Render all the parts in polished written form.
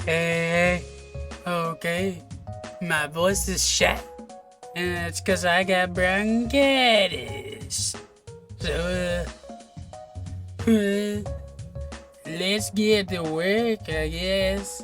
Hey, okay. My voice is shot, and it's 'cause I got bronchitis. So, let's get to work, I guess.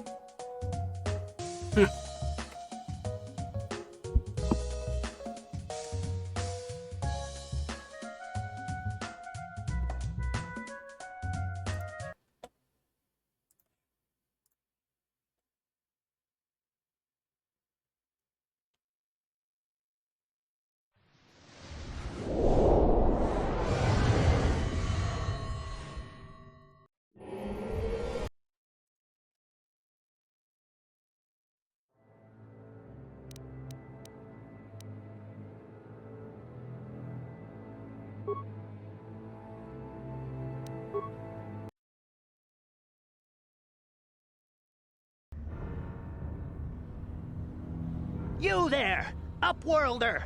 You there, Upworlder!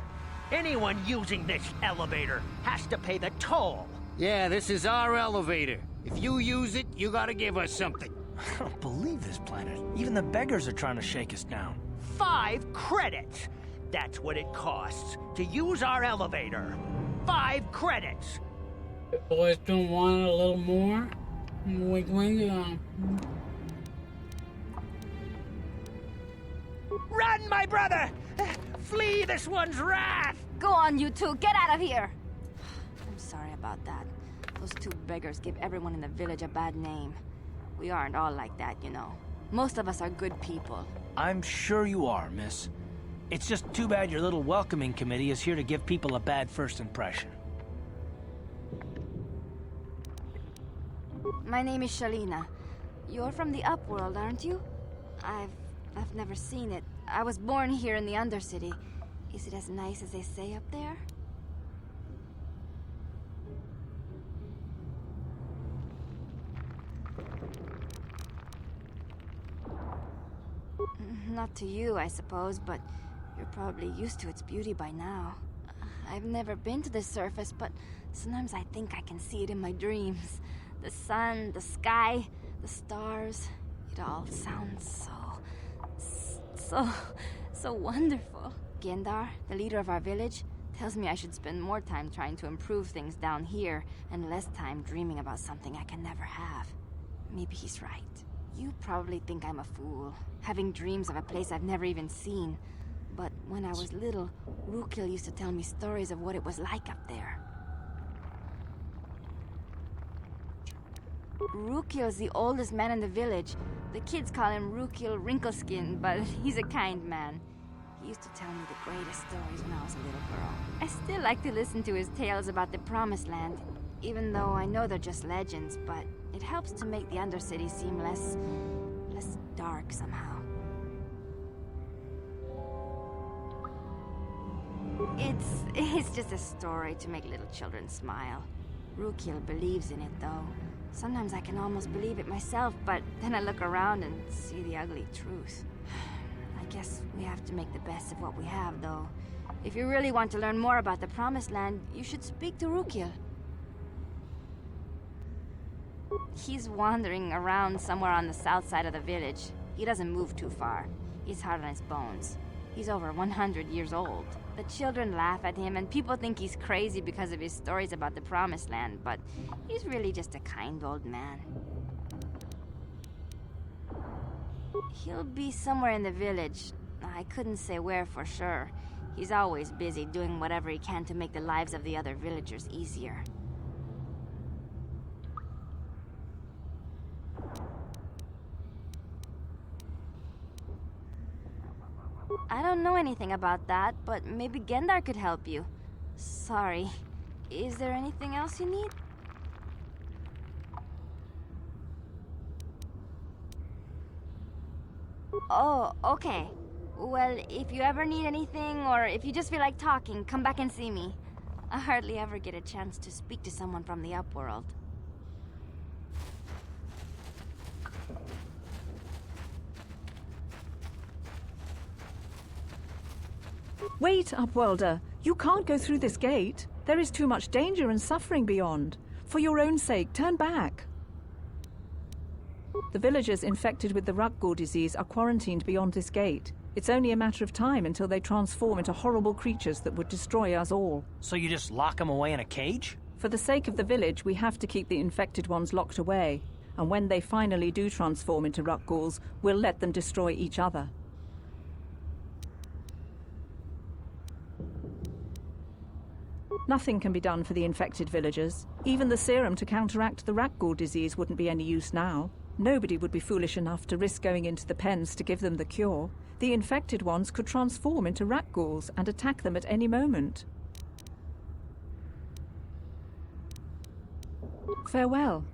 Anyone using this elevator has to pay the toll. Yeah, this is our elevator. If you use it, you gotta give us something. I don't believe this planet. Even the beggars are trying to shake us down. 5 credits! That's what it costs to use our elevator. 5 credits! The boys don't want a little more? Wink, wink. Run, my brother! Flee this one's wrath! Go on, you two. Get out of here! I'm sorry about that. Those 2 beggars give everyone in the village a bad name. We aren't all like that, you know. Most of us are good people. I'm sure you are, miss. It's just too bad your little welcoming committee is here to give people a bad first impression. My name is Shalina. You're from the Upworld, aren't you? I've never seen it. I was born here in the Undercity. Is it as nice as they say up there? Not to you, I suppose, but you're probably used to its beauty by now. I've never been to the surface, but sometimes I think I can see it in my dreams. The sun, the sky, the stars. It all sounds so wonderful. Gendar, the leader of our village, tells me I should spend more time trying to improve things down here and less time dreaming about something I can never have. Maybe he's right. You probably think I'm a fool, having dreams of a place I've never even seen. But when I was little, Rukil used to tell me stories of what it was like up there. Rukil's the oldest man in the village. The kids call him Rukil Wrinkleskin, but he's a kind man. He used to tell me the greatest stories when I was a little girl. I still like to listen to his tales about the Promised Land, even though I know they're just legends, but it helps to make the Undercity seem less dark somehow. It's just a story to make little children smile. Rukil believes in it, though. Sometimes I can almost believe it myself, but then I look around and see the ugly truth. I guess we have to make the best of what we have, though. If you really want to learn more about the Promised Land, you should speak to Rukil. He's wandering around somewhere on the south side of the village. He doesn't move too far. He's hard on his bones. He's over 100 years old. The children laugh at him, and people think he's crazy because of his stories about the Promised Land, but he's really just a kind old man. He'll be somewhere in the village. I couldn't say where for sure. He's always busy doing whatever he can to make the lives of the other villagers easier. I don't know anything about that, but maybe Gendar could help you. Sorry. Is there anything else you need? Oh, okay. Well, if you ever need anything, or if you just feel like talking, come back and see me. I hardly ever get a chance to speak to someone from the Upworld. Wait, Upworlder. You can't go through this gate. There is too much danger and suffering beyond. For your own sake, turn back. The villagers infected with the Rakghoul disease are quarantined beyond this gate. It's only a matter of time until they transform into horrible creatures that would destroy us all. So you just lock them away in a cage? For the sake of the village, we have to keep the infected ones locked away. And when they finally do transform into Rakghouls, we'll let them destroy each other. Nothing can be done for the infected villagers. Even the serum to counteract the Rakghoul disease wouldn't be any use now. Nobody would be foolish enough to risk going into the pens to give them the cure. The infected ones could transform into Rakghouls and attack them at any moment. Farewell.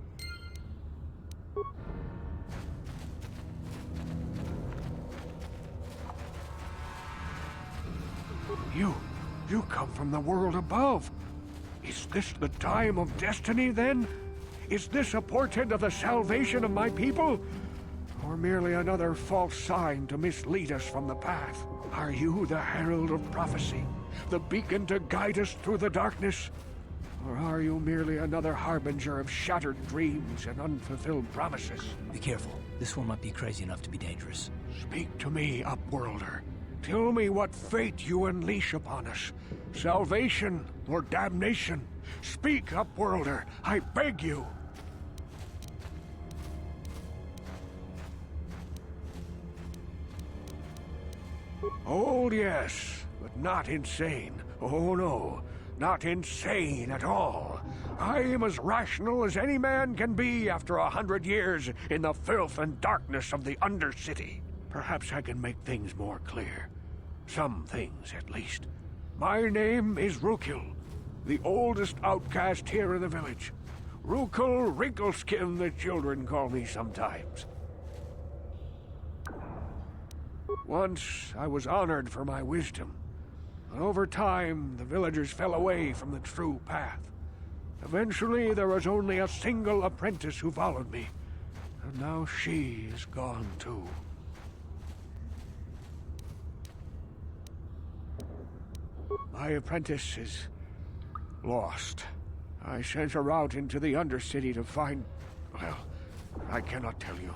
You come from the world above. Is this the time of destiny, then? Is this a portent of the salvation of my people? Or merely another false sign to mislead us from the path? Are you the herald of prophecy? The beacon to guide us through the darkness? Or are you merely another harbinger of shattered dreams and unfulfilled promises? Be careful. This one might be crazy enough to be dangerous. Speak to me, Upworlder. Tell me what fate you unleash upon us. Salvation or damnation? Speak, Upworlder, I beg you. Old, yes, but not insane. Oh no, not insane at all. I am as rational as any man can be after 100 years in the filth and darkness of the Undercity. Perhaps I can make things more clear. Some things, at least. My name is Rukil, the oldest outcast here in the village. Rukil Wrinkleskin, the children call me sometimes. Once I was honored for my wisdom, but over time the villagers fell away from the true path. Eventually there was only a single apprentice who followed me, and now she is gone too. My apprentice is lost. I sent her out into the Undercity to find... well, I cannot tell you.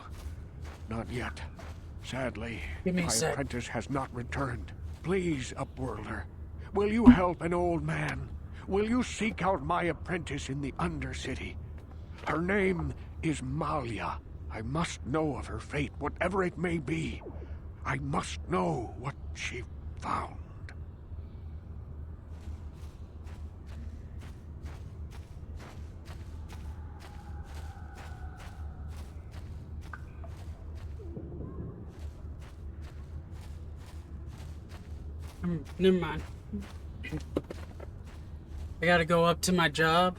Not yet. Sadly, my apprentice has not returned. Please, Upworlder, will you help an old man? Will you seek out my apprentice in the Undercity? Her name is Malia. I must know of her fate, whatever it may be. I must know what she found. Never mind. I gotta go up to my job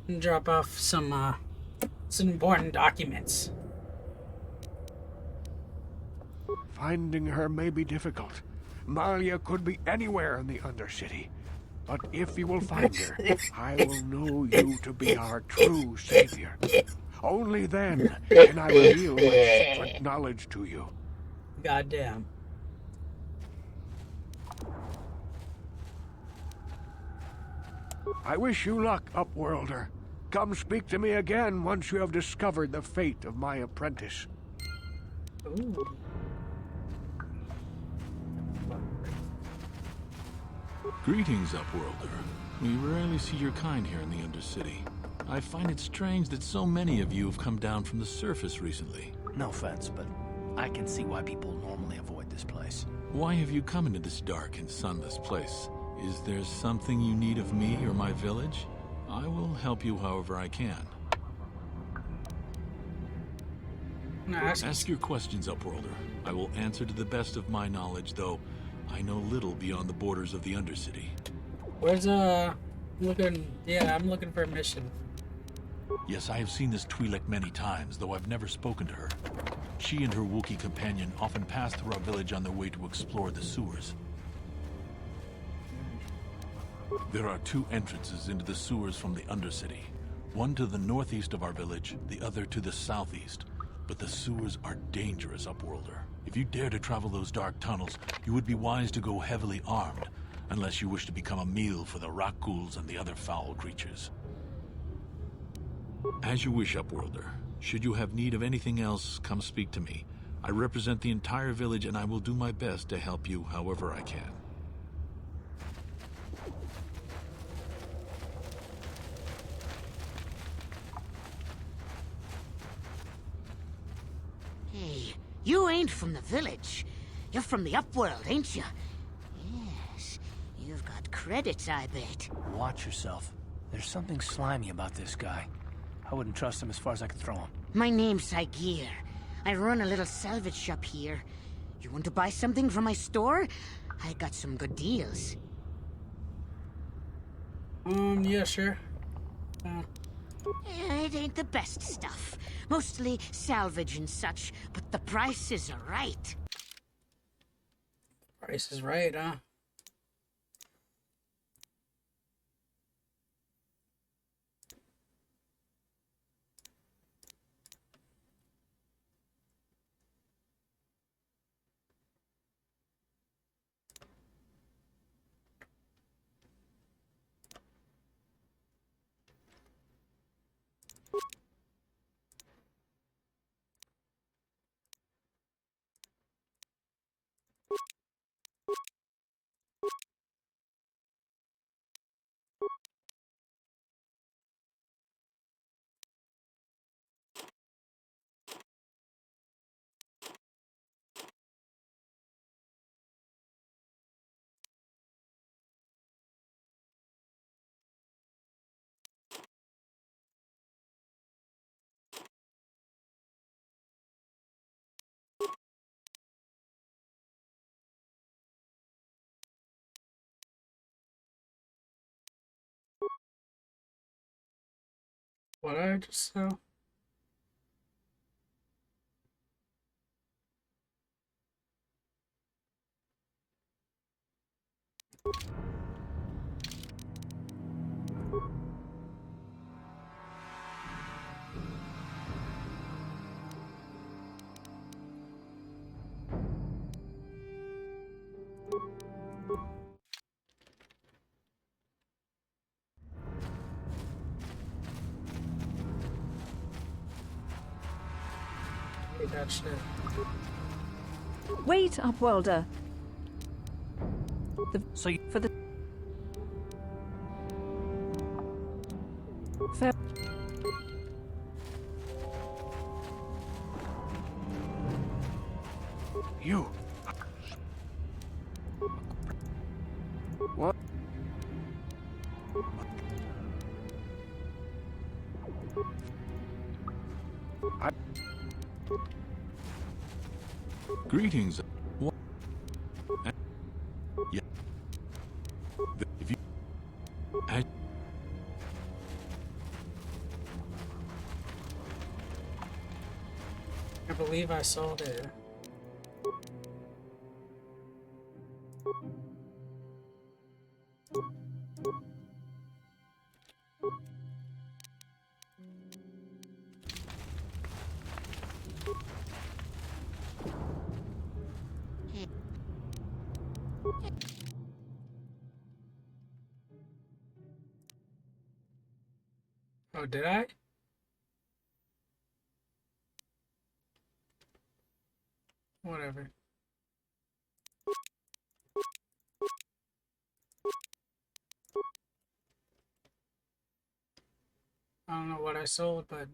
and drop off some important documents. Finding her may be difficult. Malia could be anywhere in the Undercity. But if you will find her, I will know you to be our true savior. Only then can I reveal my secret knowledge to you. Goddamn. I wish you luck, Upworlder. Come speak to me again once you have discovered the fate of my apprentice. Ooh. Greetings, Upworlder. We rarely see your kind here in the Undercity. I find it strange that so many of you have come down from the surface recently. No offense, but I can see why people normally avoid this place. Why have you come into this dark and sunless place? Is there something you need of me or my village? I will help you however I can. Ask your questions, Upworlder. I will answer to the best of my knowledge, though I know little beyond the borders of the Undercity. Where's looking? Yeah, I'm looking for a mission. Yes, I have seen this Twi'lek many times, though I've never spoken to her. She and her Wookiee companion often pass through our village on their way to explore the sewers. There are two entrances into the sewers from the Undercity. One to the northeast of our village, the other to the southeast. But the sewers are dangerous, Upworlder. If you dare to travel those dark tunnels, you would be wise to go heavily armed, unless you wish to become a meal for the Rakghouls and the other foul creatures. As you wish, Upworlder. Should you have need of anything else, come speak to me. I represent the entire village and I will do my best to help you however I can. Hey, you ain't from the village. You're from the upworld, ain't you? Yes, you've got credits, I bet. Watch yourself. There's something slimy about this guy. I wouldn't trust him as far as I could throw him. My name's Saigir. I run a little salvage shop here. You want to buy something from my store? I got some good deals. Yeah, sure. It ain't the best stuff. Mostly salvage and such, but the prices are right. Price is right, huh? What did I just sell? That shit. Wait, Upworlder. For the fair. You. What? Greetings. What? Yeah. If you... I believe I sold it. Oh, did I? Whatever. I don't know what I sold, but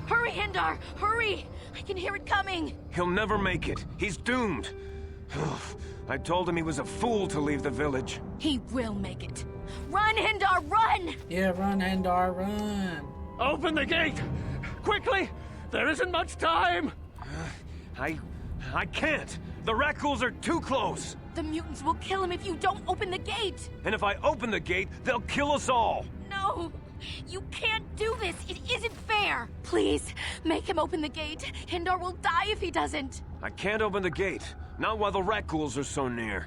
Hurry, Hindar! Hurry! I can hear it coming! He'll never make it. He's doomed. I told him he was a fool to leave the village. He will make it. Run, Hindar, run! yeah, run, Endar, run. Open the gate! Quickly! There isn't much time! I can't. The Rakghouls are too close. The mutants will kill him if you don't open the gate! And if I open the gate, they'll kill us all. No! You can't do this! It isn't fair! Please, make him open the gate. Hindar will die if he doesn't. I can't open the gate. Not while the Rakghouls are so near.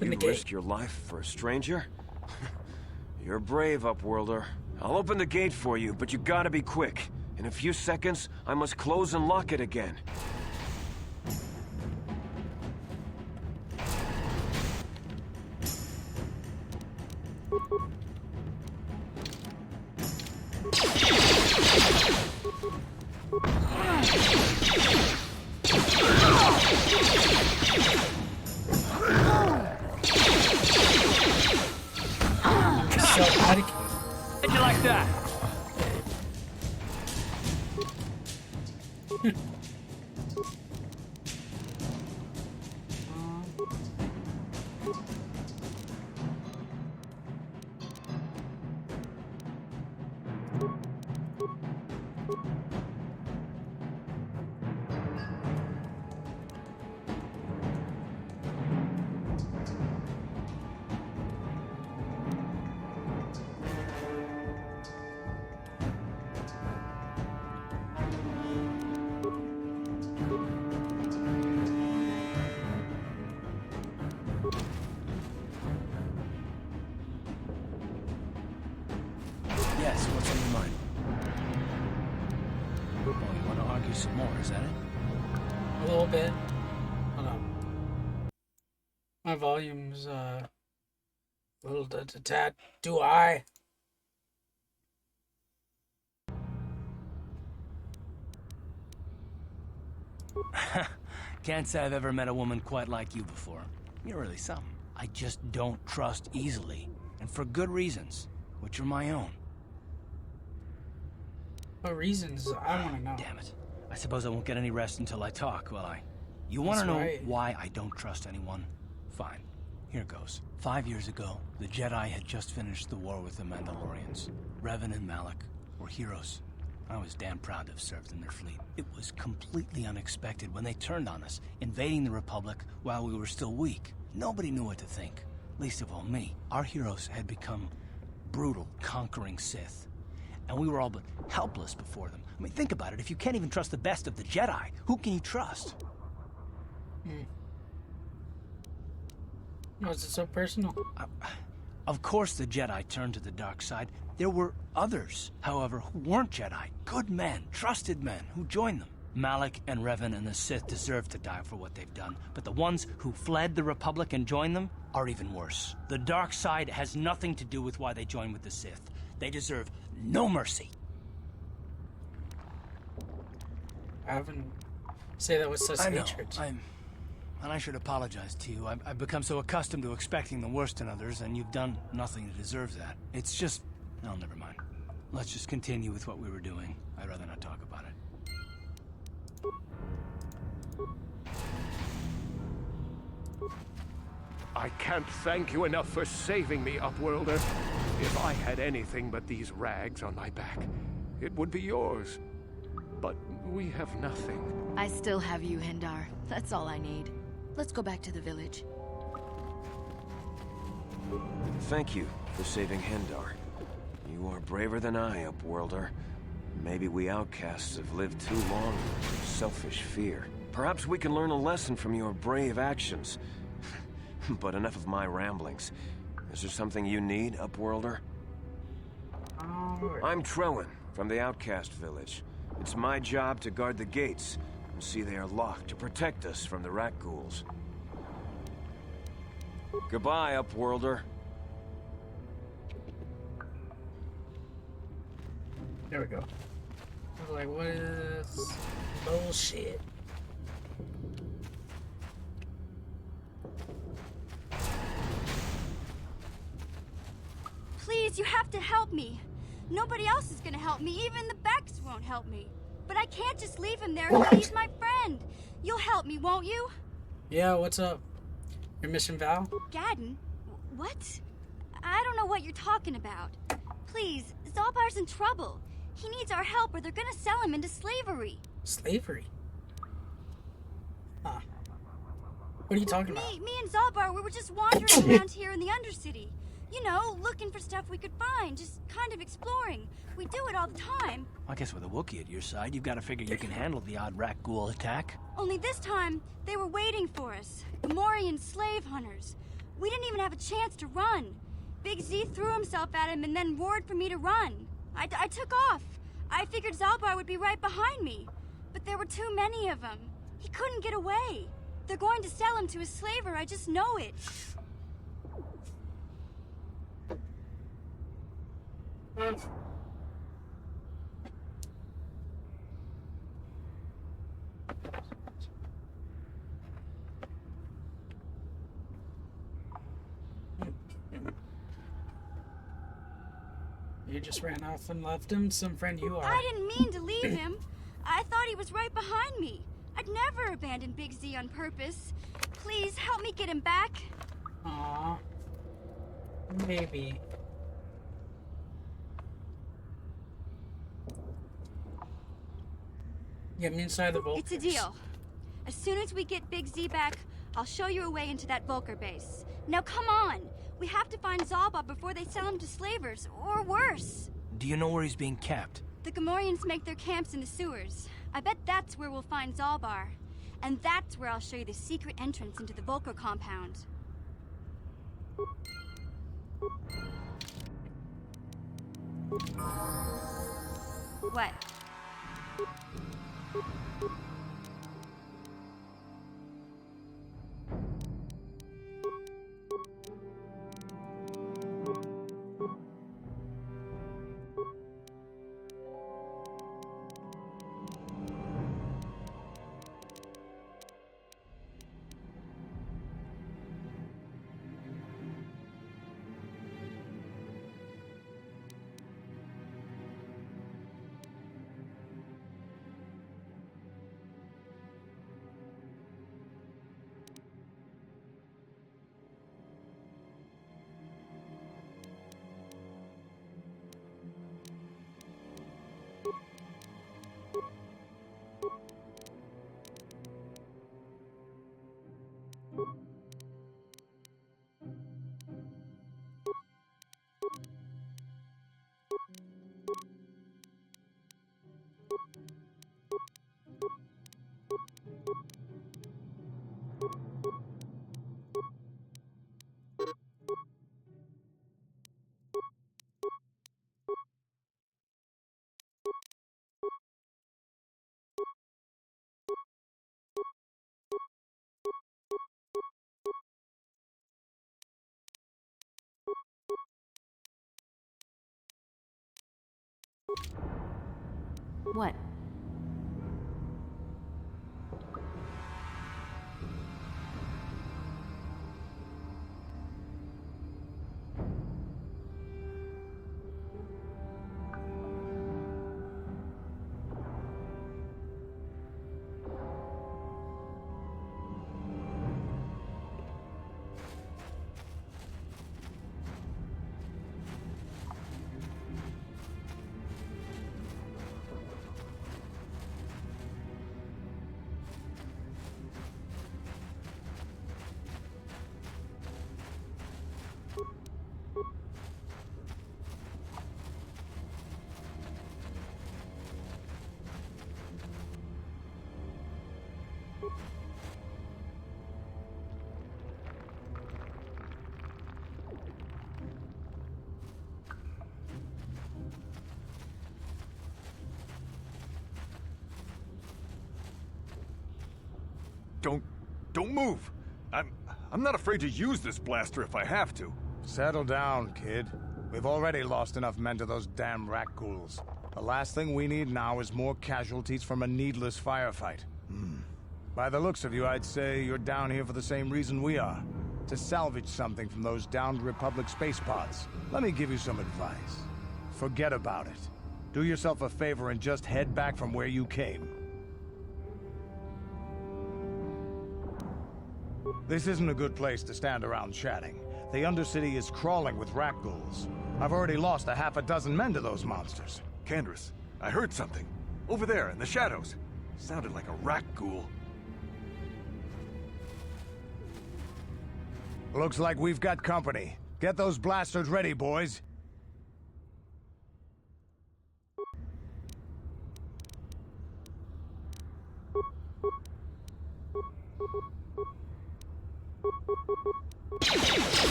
In the You gate. risk your life for a stranger? You're brave, Upworlder. I'll open the gate for you, but you gotta be quick. In a few seconds, I must close and lock it again. So how'd How'd you like that? Yes, what's on your mind? Oh, you want to argue some more, is that it? A little bit. Hold on. My volume's a little tad too high. Can't say I've ever met a woman quite like you before. You're really something. I just don't trust easily, and for good reasons, which are my own. What reasons? I want to know. Damn it. I suppose I won't get any rest until I talk, will I? You want to know right. why I don't trust anyone? Fine. Here goes. 5 years ago, the Jedi had just finished the war with the Mandalorians. Revan and Malak were heroes. I was damn proud to have served in their fleet. It was completely unexpected when they turned on us, invading the Republic while we were still weak. Nobody knew what to think, least of all me. Our heroes had become brutal, conquering Sith, and we were all but helpless before them. I mean, think about it. If you can't even trust the best of the Jedi, who can you trust? Was it so personal? Of course the Jedi turned to the dark side. There were others, however, who weren't Jedi. Good men, trusted men, who joined them. Malak and Revan and the Sith deserve to die for what they've done, but the ones who fled the Republic and joined them are even worse. The dark side has nothing to do with why they joined with the Sith. They deserve no mercy. I haven't say that with such I know, hatred. and I should apologize to you. I've become so accustomed to expecting the worst in others, and you've done nothing to deserve that. It's just... no, never mind. Let's just continue with what we were doing. I'd rather not talk about it. I can't thank you enough for saving me, Upworlder. If I had anything but these rags on my back, it would be yours. But we have nothing. I still have you, Hendar. That's all I need. Let's go back to the village. Thank you for saving Hendar. You are braver than I, Upworlder. Maybe we outcasts have lived too long in selfish fear. Perhaps we can learn a lesson from your brave actions. But enough of my ramblings. Is there something you need, Upworlder? I'm Trellin, from the Outcast Village. It's my job to guard the gates, and see they are locked to protect us from the rat ghouls. Goodbye, Upworlder. There we go. I was like, what is bullshit? Please, you have to help me. Nobody else is gonna help me. Even the Becks won't help me. But I can't just leave him there. He's my friend. You'll help me, won't you? Yeah, what's up? You're missing Val? Gadden? What? I don't know what you're talking about. Please, Zalbar's in trouble. He needs our help or they're gonna sell him into slavery. Slavery? Huh. What are you talking about? Me and Zalbar, we were just wandering around here in the Undercity. You know, looking for stuff we could find, just kind of exploring. We do it all the time. I guess with a Wookiee at your side, you've got to figure you can handle the odd rat ghoul attack. Only this time, they were waiting for us. Gamorrean slave hunters. We didn't even have a chance to run. Big Z threw himself at him and then roared for me to run. I took off. I figured Zalbar would be right behind me. But there were too many of them. He couldn't get away. They're going to sell him to a slaver, I just know it. You just ran off and left him? Some friend you are. I didn't mean to leave him. I thought he was right behind me. I'd never abandon Big Z on purpose. Please, help me get him back. Aww. Maybe. Get me inside the Volkers. It's a deal. As soon as we get Big Z back, I'll show you a way into that Volker base. Now come on! We have to find Zalbar before they sell him to slavers, or worse. Do you know where he's being kept? The Gamorreans make their camps in the sewers. I bet that's where we'll find Zalbar. And that's where I'll show you the secret entrance into the Volker compound. What? What? Don't move. I'm not afraid to use this blaster if I have to. Settle down, kid. We've already lost enough men to those damn rat ghouls. The last thing we need now is more casualties from a needless firefight. By the looks of you, I'd say you're down here for the same reason we are. To salvage something from those downed Republic space pods. Let me give you some advice. Forget about it. Do yourself a favor and just head back from where you came. This isn't a good place to stand around chatting. The Undercity is crawling with rat ghouls. I've already lost a half a dozen men to those monsters. Candace, I heard something. Over there, in the shadows. Sounded like a rat ghoul. Looks like we've got company. Get those blasters ready, boys.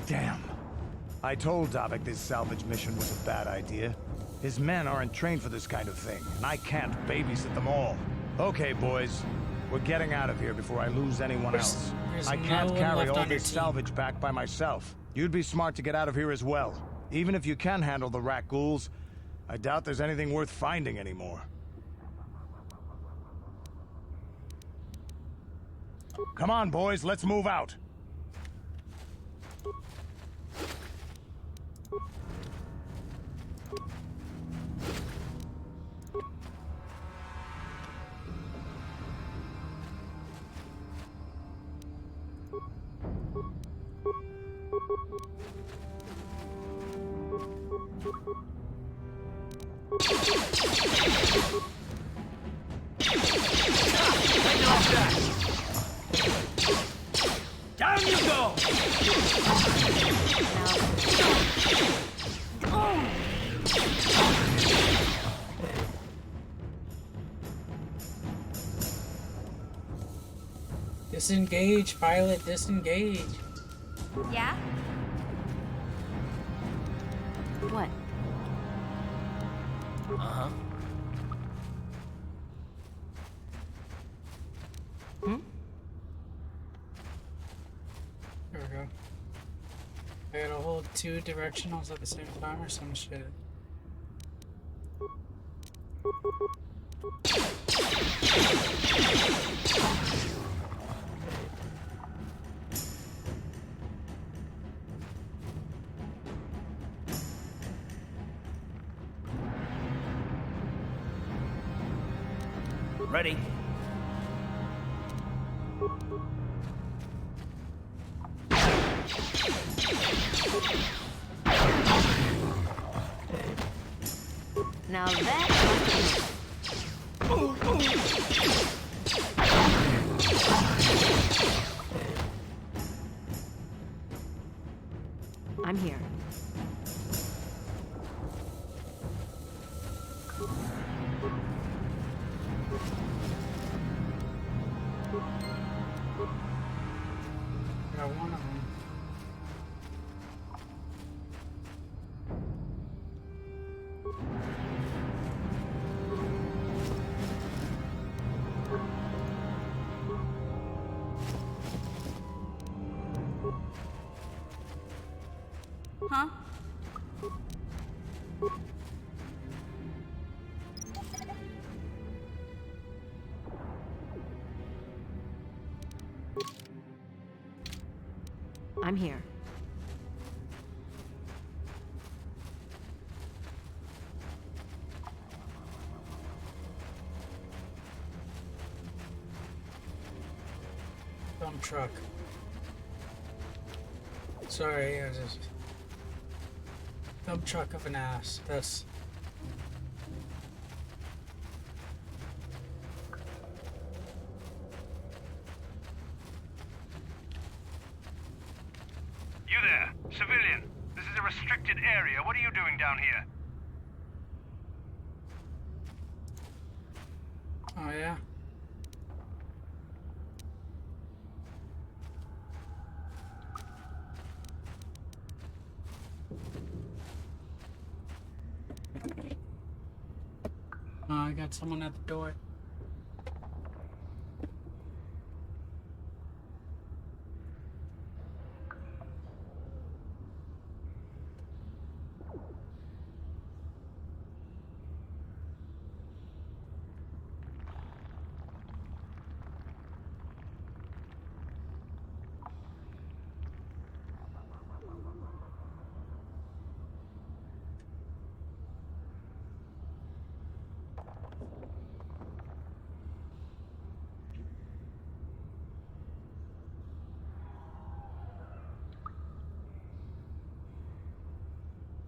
Damn. I told Davik this salvage mission was a bad idea. His men aren't trained for this kind of thing, and I can't babysit them all. Okay, boys. We're getting out of here before I lose anyone else. I can't carry all this salvage back by myself. You'd be smart to get out of here as well. Even if you can handle the rat ghouls, I doubt there's anything worth finding anymore. Come on, boys, let's move out. Down you go! Disengage, pilot, disengage. Yeah? What? Uh-huh. Hmm? There we go. I gotta hold 2 directionals at the same time or some shit. Ready. Now that... I'm here. Got one of them. Huh? I'm here. Dump truck. Sorry, I was just... Dump truck of an ass. That's... You there, civilian. This is a restricted area. What are you doing down here? Oh, yeah? Oh, I got someone at the door.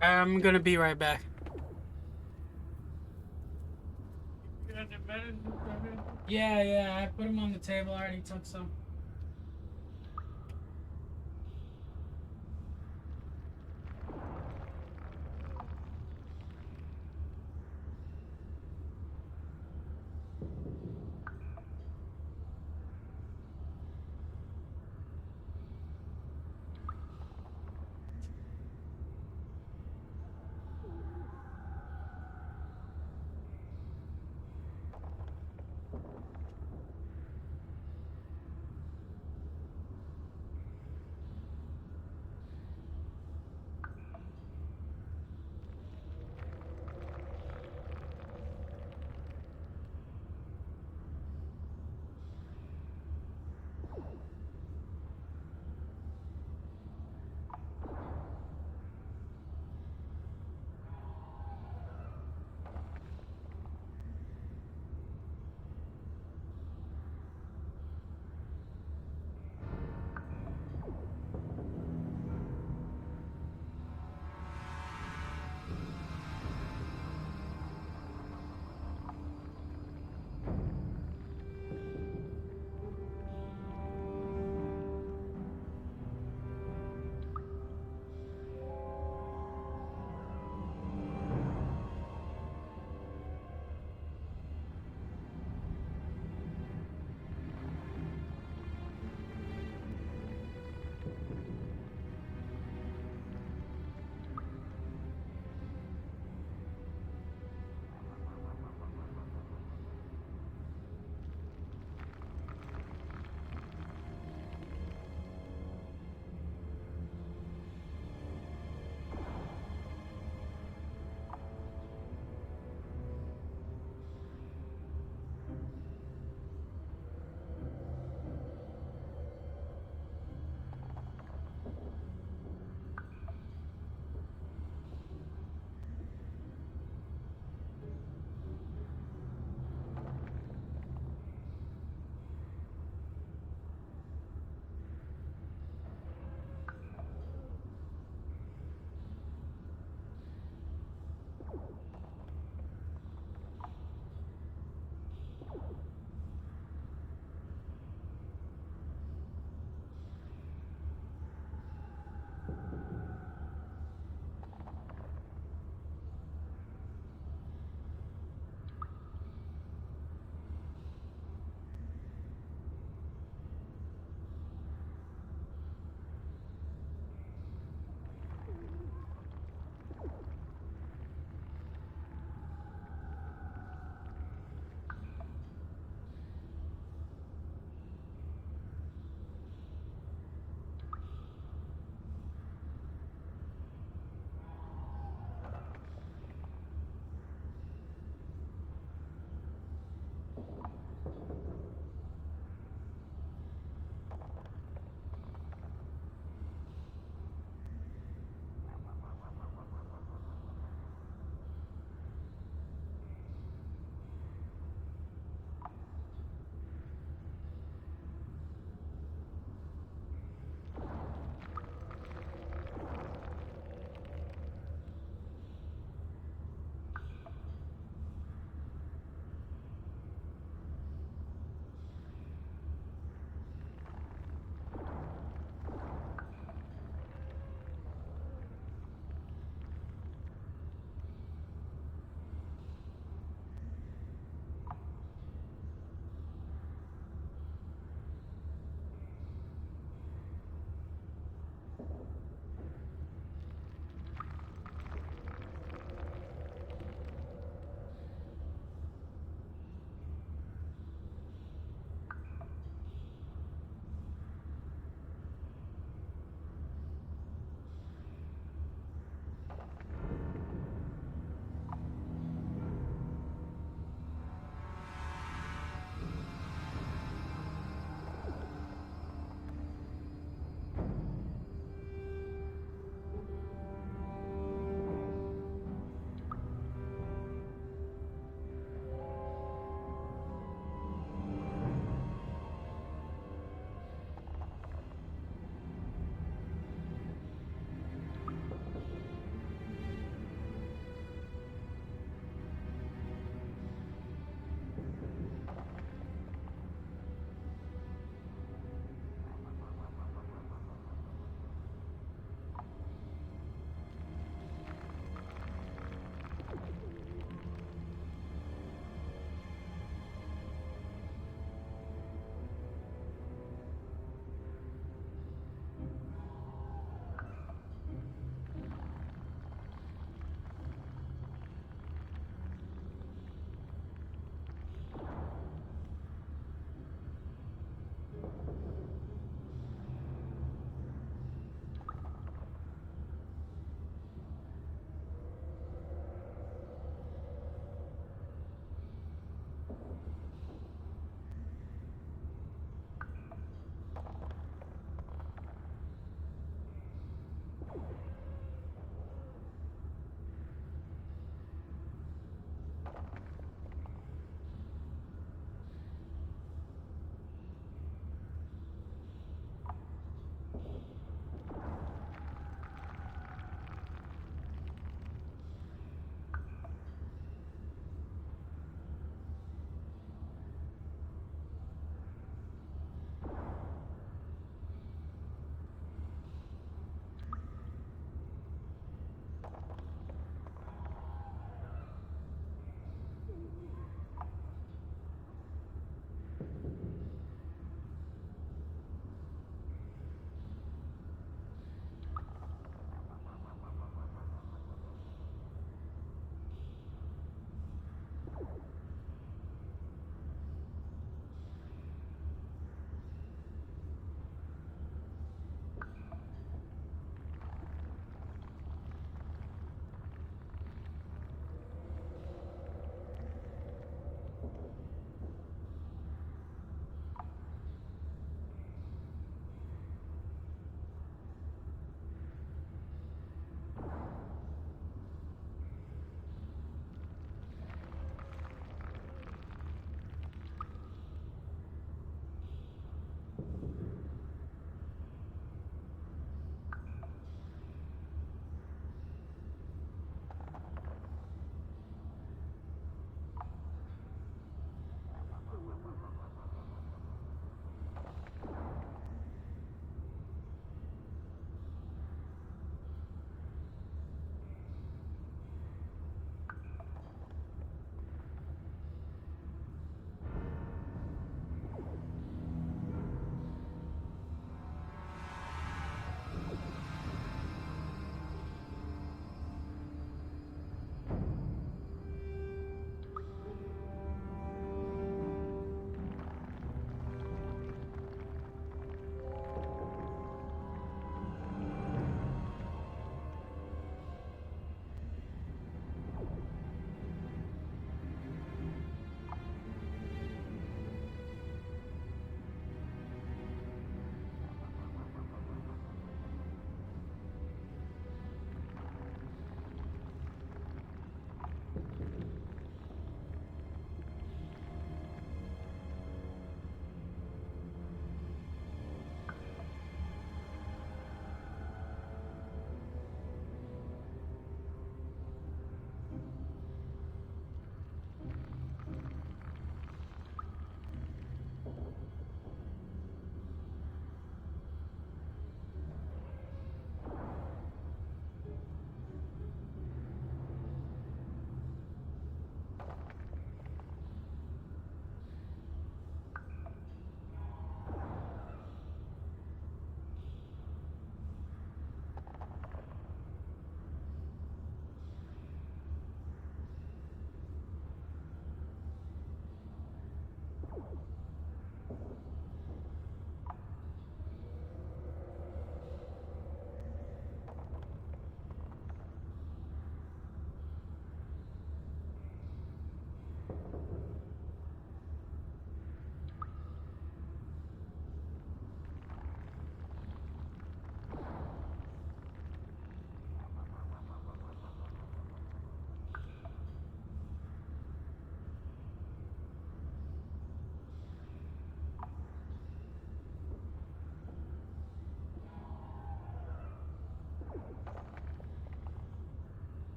I'm gonna be right back. Yeah, I put him on the table. I already took some.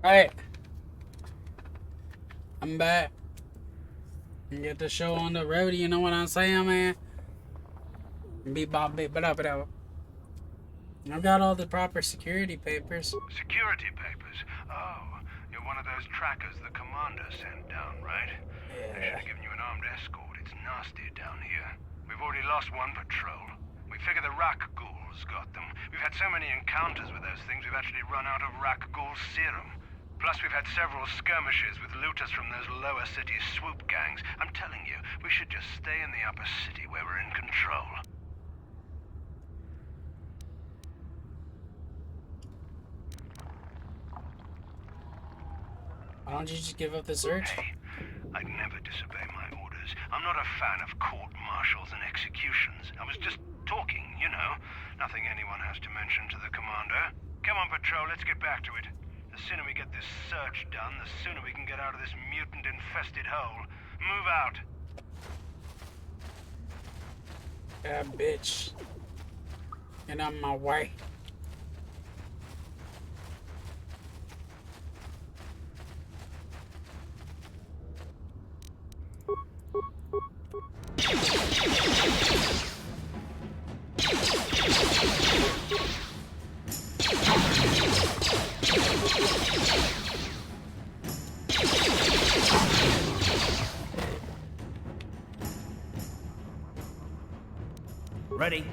Right. I'm back. And get the show on the road, you know what I'm saying, man? Beep bop beep ba da. I've got all the proper security papers. Security papers? Oh, you're one of those trackers the commander sent down, right? Yeah. They should have given you an armed escort. It's nasty down here. We've already lost one patrol. We figure the Rak ghouls got them. We've had so many encounters with those things, we've actually run out of Rak ghoul serum. Plus, we've had several skirmishes with looters from those lower city swoop gangs. I'm telling you, we should just stay in the upper city where we're in control. Why don't you just give up the search? Hey, I'd never disobey my orders. I'm not a fan of court-martials and executions. I was just talking, you know. Nothing anyone has to mention to the commander. Come on, Patrol, let's get back to it. The sooner we get this search done, the sooner we can get out of this mutant-infested hole. Move out. Yeah, bitch. Get out of my way. Ready?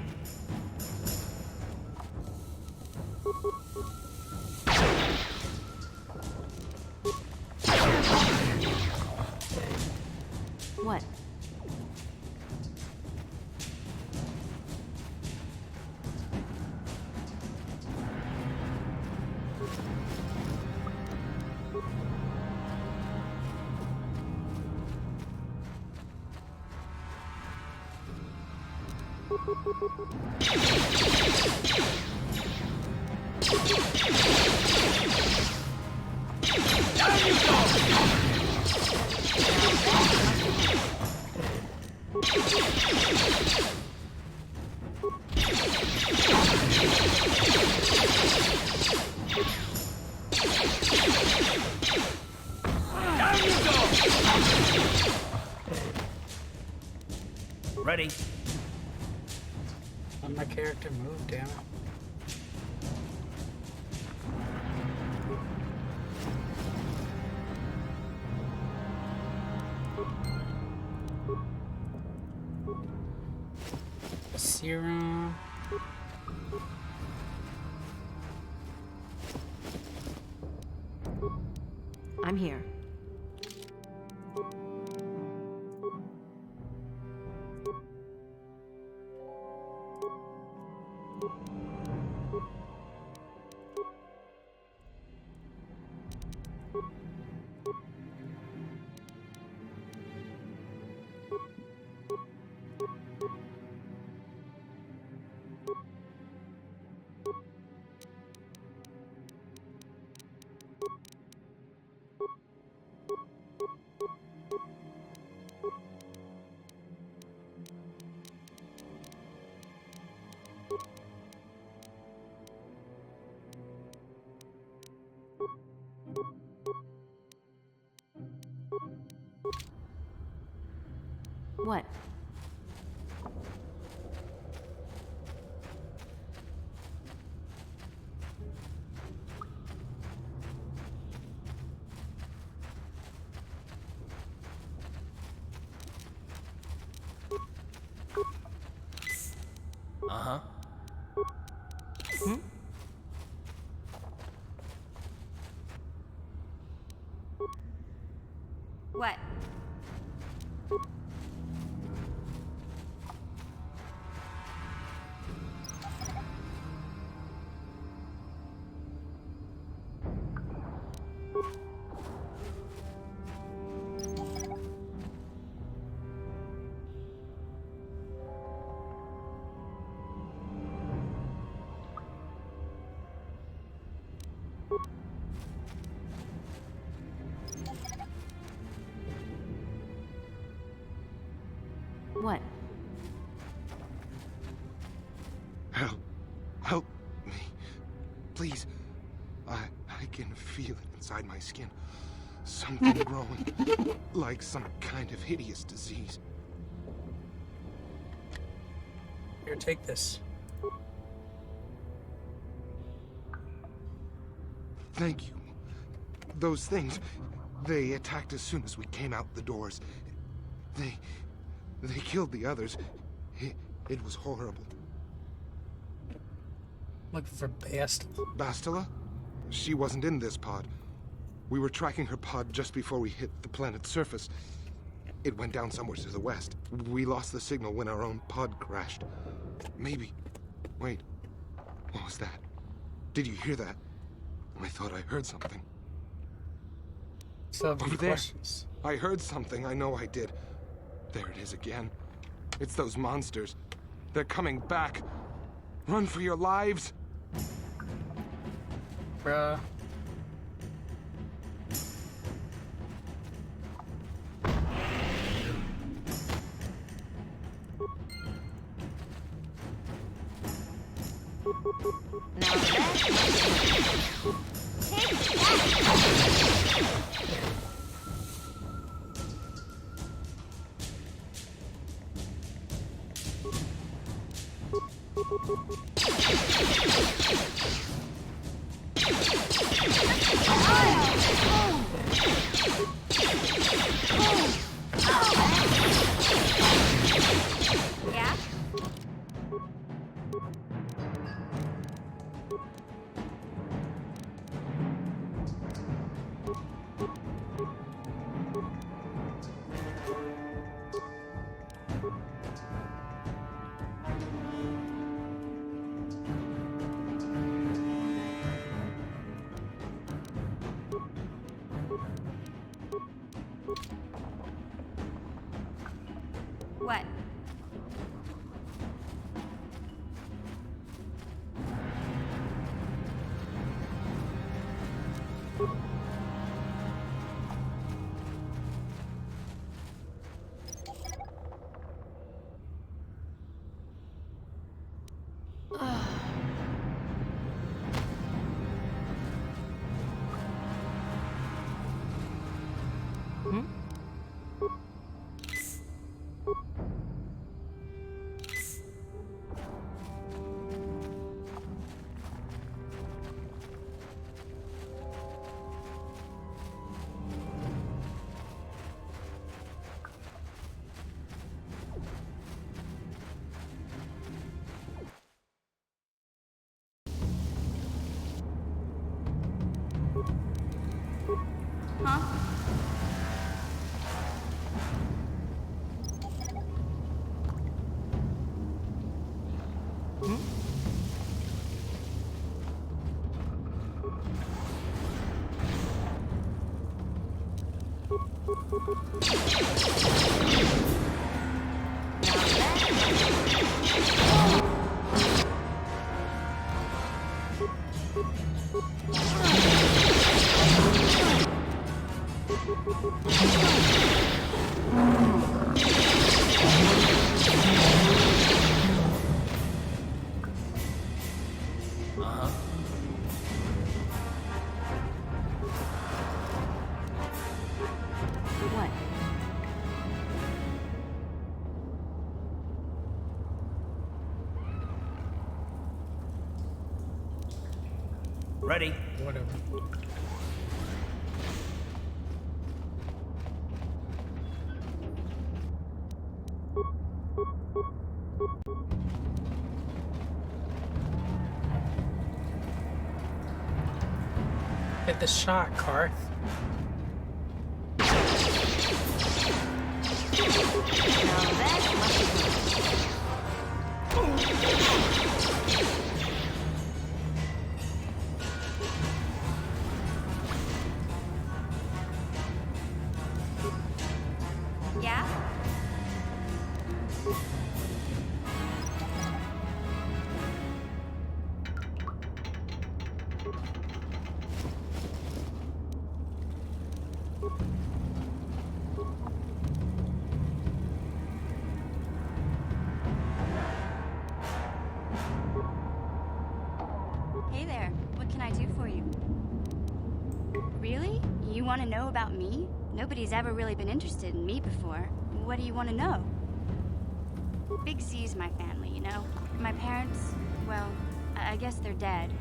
What? Ready? Let my character move, damn it. Serum. I'm here. What? Uh-huh. Hmm? What? What? Help me. Please. I can feel it inside my skin. Something growing, like some kind of hideous disease. Here, take this. Thank you. Those things, they attacked as soon as we came out the doors. They killed the others. It was horrible. Looking for Bastila. Bastila? She wasn't in this pod. We were tracking her pod just before we hit the planet's surface. It went down somewhere to the west. We lost the signal when our own pod crashed. Maybe. Wait. What was that? Did you hear that? I thought I heard something. So over there. I heard something. I know I did. There it is again. It's those monsters. They're coming back. Run for your lives. Bruh. Now that's take yeah? What? Huh? What? Ready? Whatever. Hit the shot, Karth. Yeah? Hey there. What can I do for you? Really? You want to know about me? Nobody's ever really been interested in me before. What do you want to know? Big Z's my family, you know? My parents, well, I guess they're dead.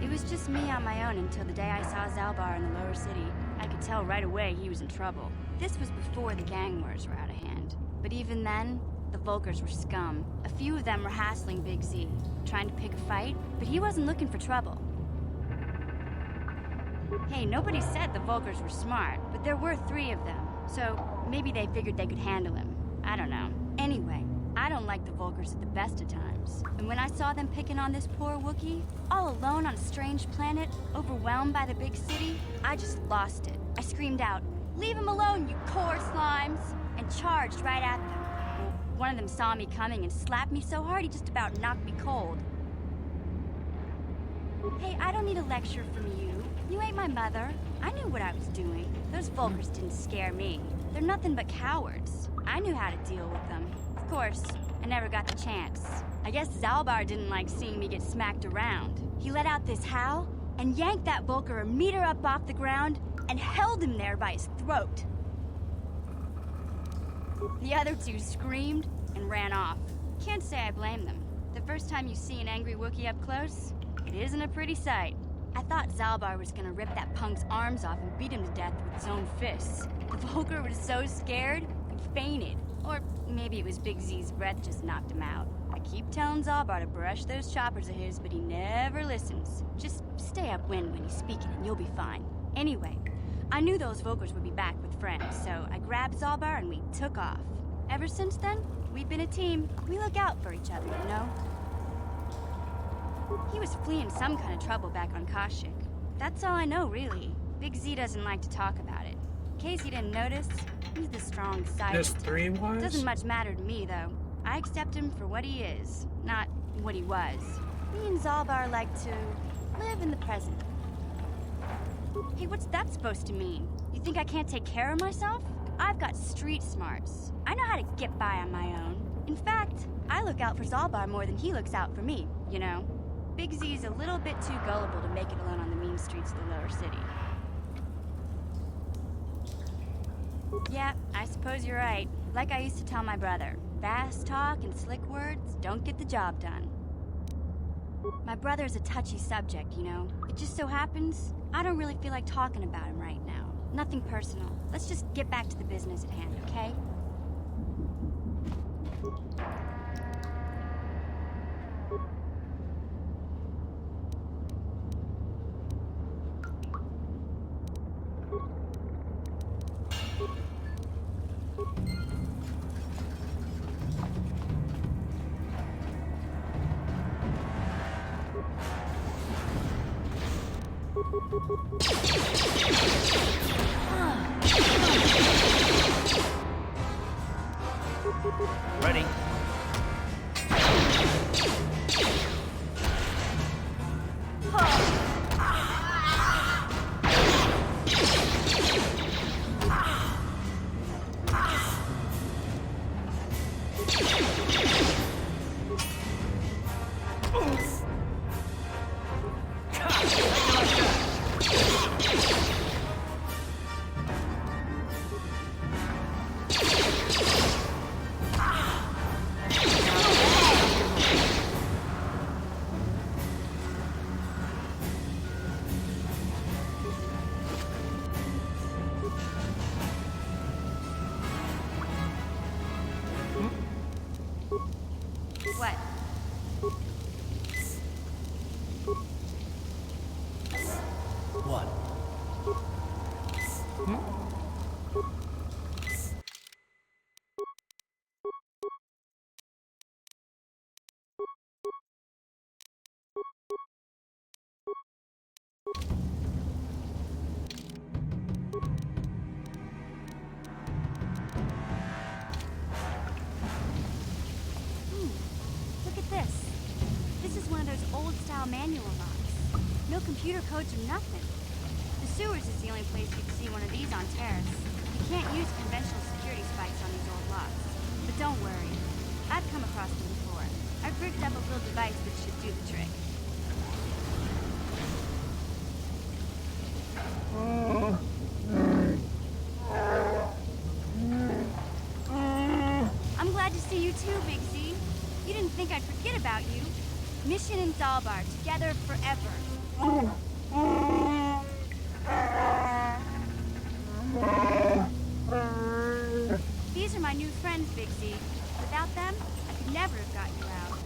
It was just me on my own until the day I saw Zalbar in the lower city. I could tell right away he was in trouble. This was before the gang wars were out of hand. But even then, the Volkers were scum. A few of them were hassling Big Z, trying to pick a fight, but he wasn't looking for trouble. Hey, nobody said the Volkers were smart, but there were 3 of them, so maybe they figured they could handle him. I don't know. Anyway, I don't like the Volkers at the best of times. And when I saw them picking on this poor Wookiee, all alone on a strange planet, overwhelmed by the big city, I just lost it. I screamed out, "Leave him alone, you core slimes!" and charged right at them. Well, one of them saw me coming and slapped me so hard he just about knocked me cold. Hey, I don't need a lecture from you. You ain't my mother. I knew what I was doing. Those Volkers didn't scare me. They're nothing but cowards. I knew how to deal with them. Of course, I never got the chance. I guess Zalbar didn't like seeing me get smacked around. He let out this howl and yanked that Volker a meter up off the ground and held him there by his throat. The other 2 screamed and ran off. Can't say I blame them. The first time you see an angry Wookiee up close, it isn't a pretty sight. I thought Zalbar was gonna rip that punk's arms off and beat him to death with his own fists. The Volker was so scared, he fainted. Or maybe it was Big Z's breath just knocked him out. I keep telling Zalbar to brush those choppers of his, but he never listens. Just stay upwind when he's speaking and you'll be fine. Anyway, I knew those Volkers would be back with friends, so I grabbed Zalbar and we took off. Ever since then, we've been a team. We look out for each other, you know? He was fleeing some kind of trouble back on Kashyyyk. That's all I know, really. Big Z doesn't like to talk about it. In case you didn't notice, he's the strong side. There's 3 wives? Doesn't much matter to me, though. I accept him for what he is, not what he was. Me and Zalbar like to live in the present. Hey, what's that supposed to mean? You think I can't take care of myself? I've got street smarts. I know how to get by on my own. In fact, I look out for Zalbar more than he looks out for me, you know? Big Z's a little bit too gullible to make it alone on the mean streets of the lower city. Yeah, I suppose you're right. Like I used to tell my brother, fast talk and slick words don't get the job done. My brother's a touchy subject, you know? It just so happens, I don't really feel like talking about him right now. Nothing personal. Let's just get back to the business at hand, okay? Ready? What? What? Look at this. This is one of those old-style manual locks. No computer codes or nothing. The sewers is the only place you can see one of these on Terrace. You can't use conventional security spikes on these old locks. But don't worry. I've come across them before. I've rigged up a little device that should do the trick. without you. Mission and Zalbar, together forever. These are my new friends, Big Z. Without them, I could never have gotten you out.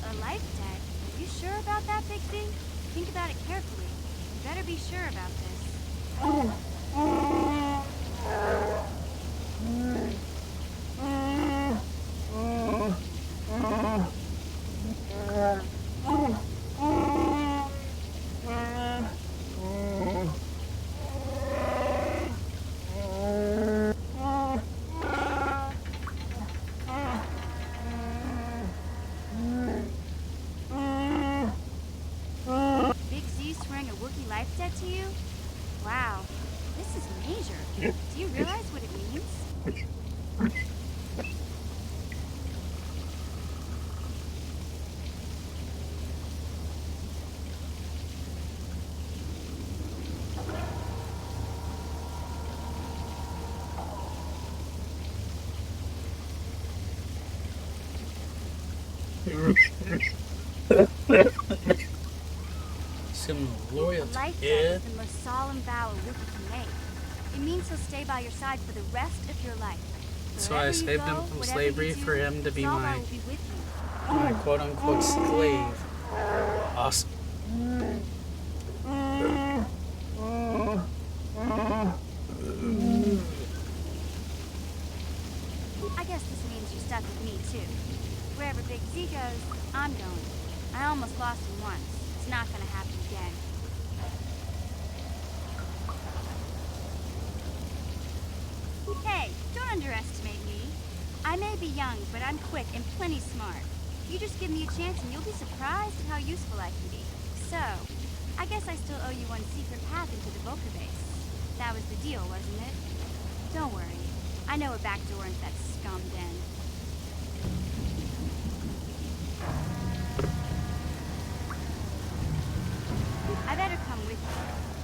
A life debt? Are you sure about that, Big Z? Think about it carefully. You better be sure about this. Big Z swearing a Wookiee life debt to you? Wow, this is major. Do you realize what it means? Some loyalty. A life debt is the most solemn vow a Wookiee can make. It means he'll stay by your side for the rest of your life. So I saved him from slavery for him to be my Zalbar will be with you. my quote-unquote slave. Awesome. I guess this means you're stuck with me, too. Wherever Big Z goes, I'm going. I almost lost him once. It's not gonna happen again. Hey, don't underestimate me. I may be young, but I'm quick and plenty smart. You just give me a chance and you'll be surprised at how useful I can be. So, I guess I still owe you one secret path into the Volker base. That was the deal, wasn't it? Don't worry. I know a back door into that scum den. I better come with you.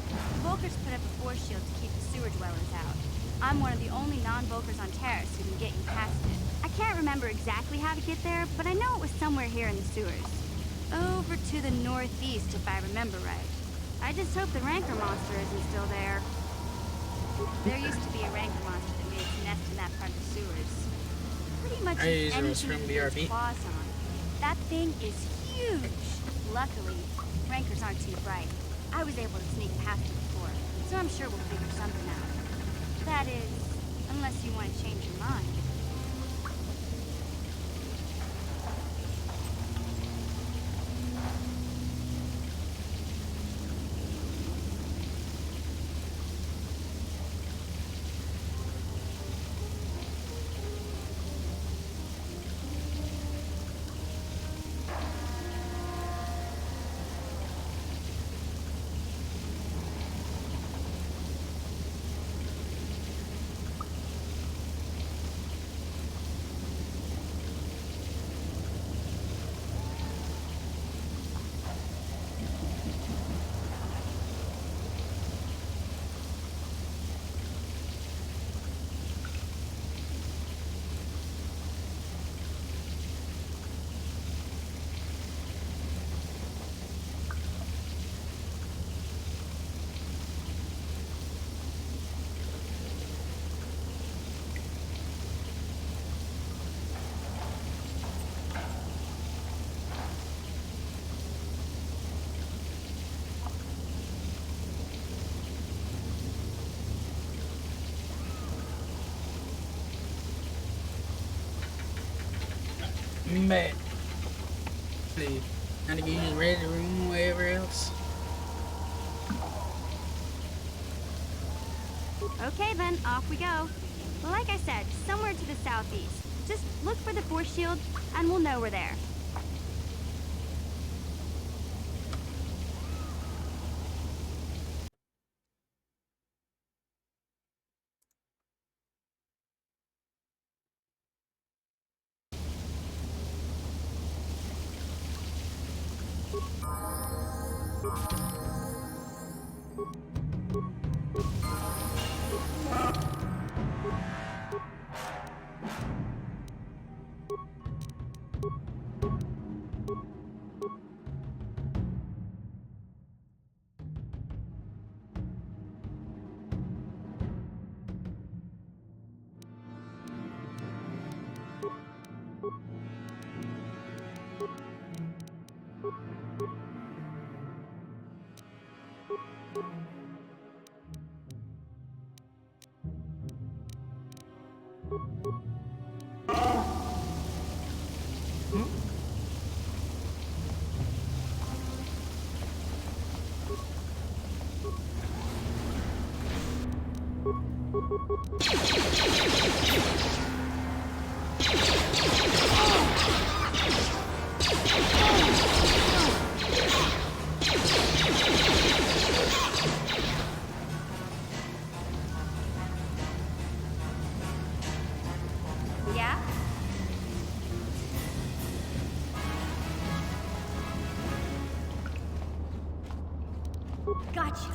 The Volkers put up a force shield to keep the sewer dwellers out. I'm one of the only non-Volkers on Terrace who can get you past it. I can't remember exactly how to get there, but I know it was somewhere here in the sewers. Over to the northeast, if I remember right. I just hope the Rancor monster isn't still there. There used to be a Rancor monster that made its nest in that part of the sewers. Pretty much anything with its claws on. That thing is huge. Luckily, Rancors aren't too bright. I was able to sneak past it before, so I'm sure we'll figure something out. That is, unless you want to change your mind. Man. See, now to get you ready to room wherever else. Okay then, off we go. Well, like I said, somewhere to the southeast. Just look for the force shield, and we'll know we're there. Yeah? Gotcha.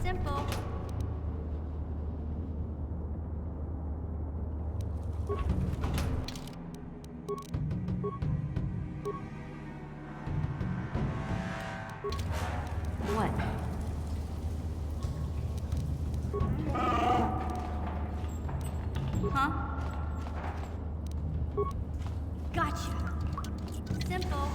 Simple. What? Huh? Gotcha. Simple.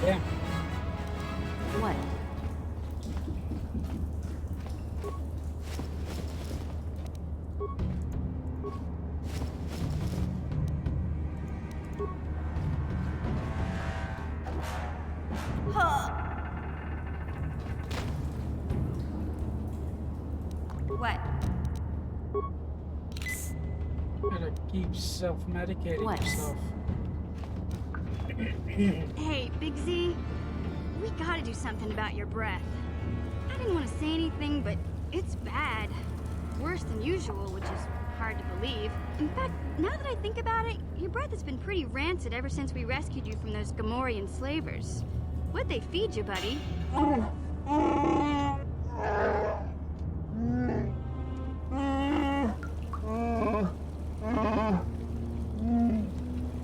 Yeah. What? Huh. What? Gotta keep self-medicating What? yourself. Hey, Big Z, we gotta do something about your breath. I didn't want to say anything, but it's bad. Worse than usual, which is hard to believe. In fact, now that I think about it, your breath has been pretty rancid ever since we rescued you from those Gamorrean slavers. What'd they feed you, buddy?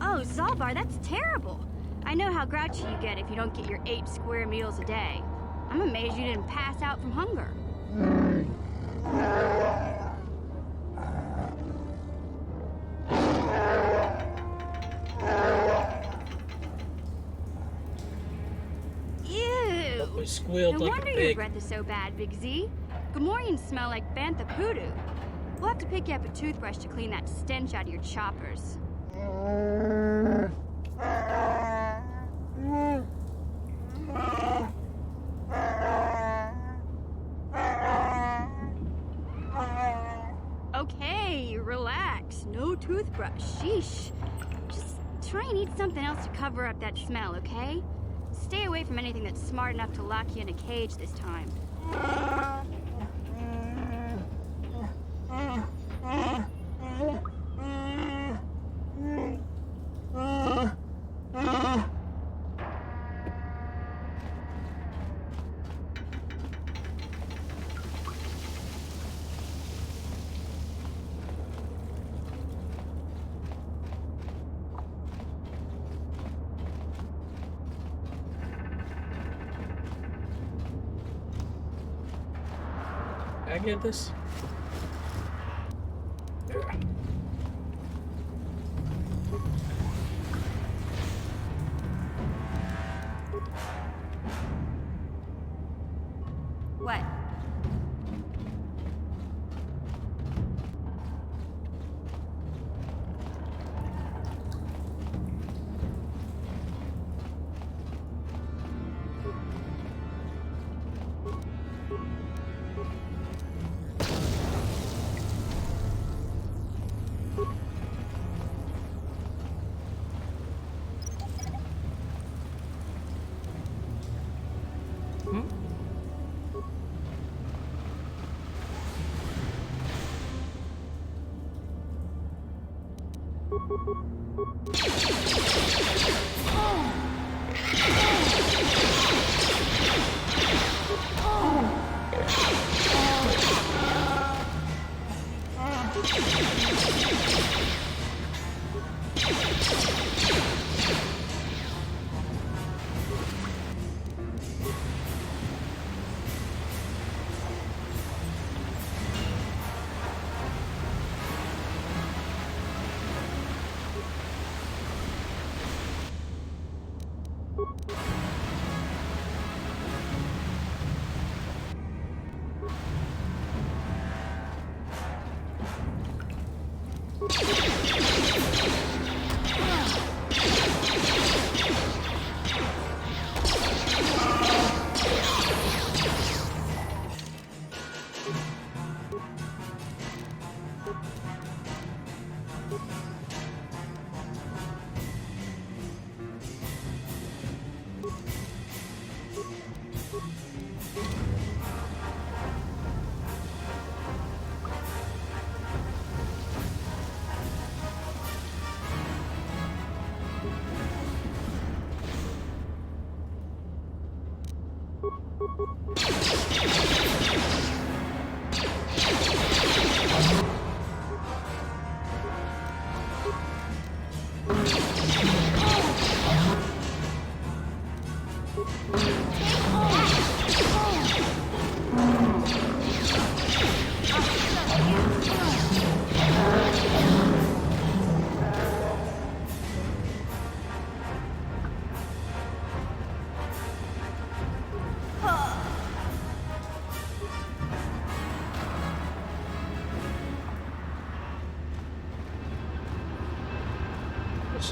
Oh, Zalbar, that's terrible. I know how grouchy you get if you don't get your 8 square meals a day. I'm amazed you didn't pass out from hunger. Ew! We squealed No like a wonder your pig. breath is so bad, Big Z. Gamorreans smell like bantha poodoo. We'll have to pick you up a toothbrush to clean that stench out of your choppers. Okay, relax. No toothbrush. Sheesh. Just try and eat something else to cover up that smell, okay? Stay away from anything that's smart enough to lock you in a cage this time. I get this? What?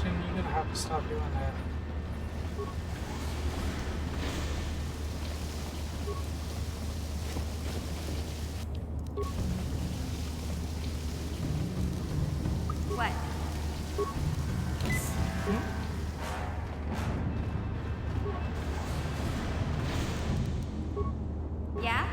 You're gonna have to stop doing that. What? Yeah?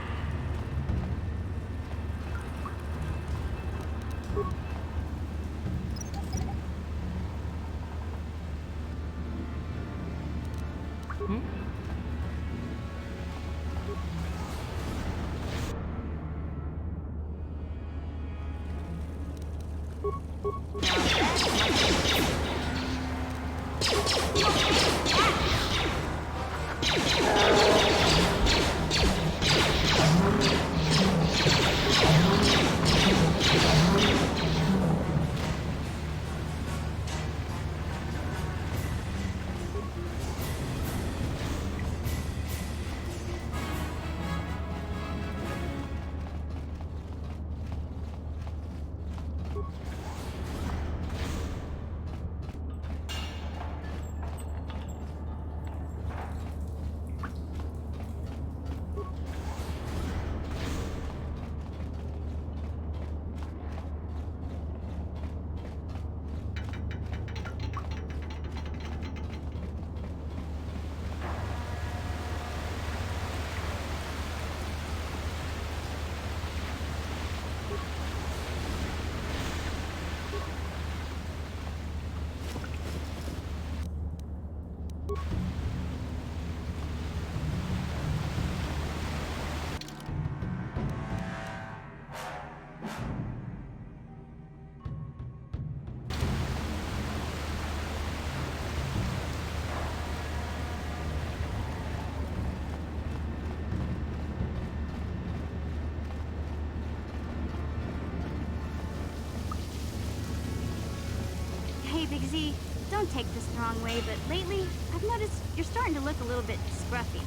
Hey, Big Z. don't take this the wrong way, but lately, I've noticed you're starting to look a little bit scruffy.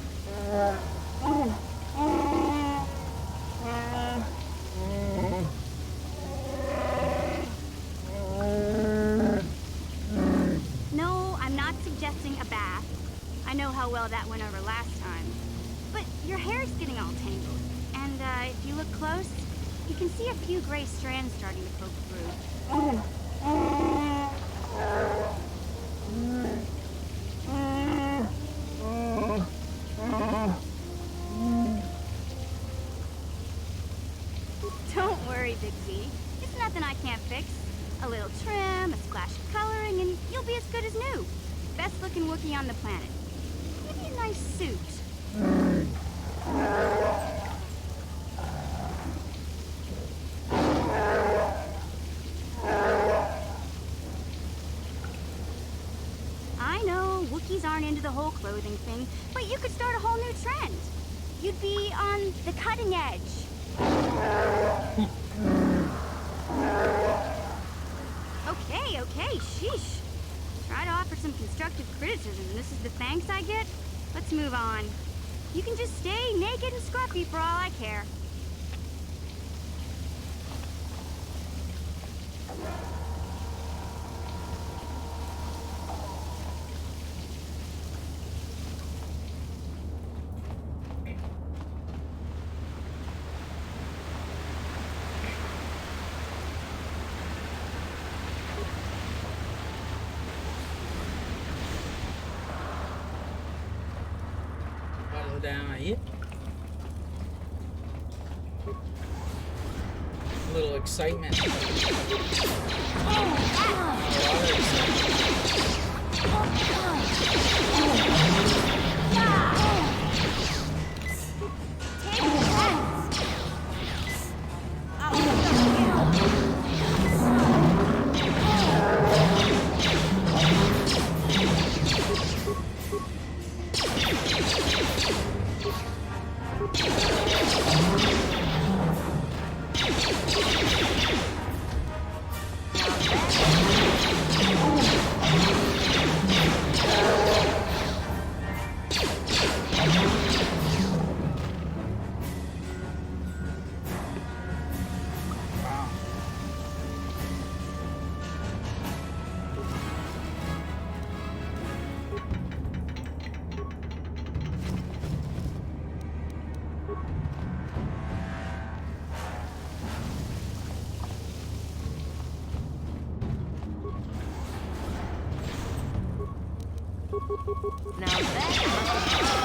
No, I'm not suggesting a bath. I know how well that went over last time. But your hair's getting all tangled. And if you look close, you can see a few gray strands starting to poke through. Don't worry, Big Z. It's nothing I can't fix. A little trim, a splash of coloring, and you'll be as good as new. Best looking Wookiee on the planet. Maybe a nice suit. I know, Wookiees aren't into the whole clothing thing, but you could start a whole new trend. You'd be on the cutting edge. Okay, sheesh. Try to offer some constructive criticism, and this is the thanks I get? Let's move on. You can just stay naked and scruffy for all I care. Down here. A little excitement. A lot of Now that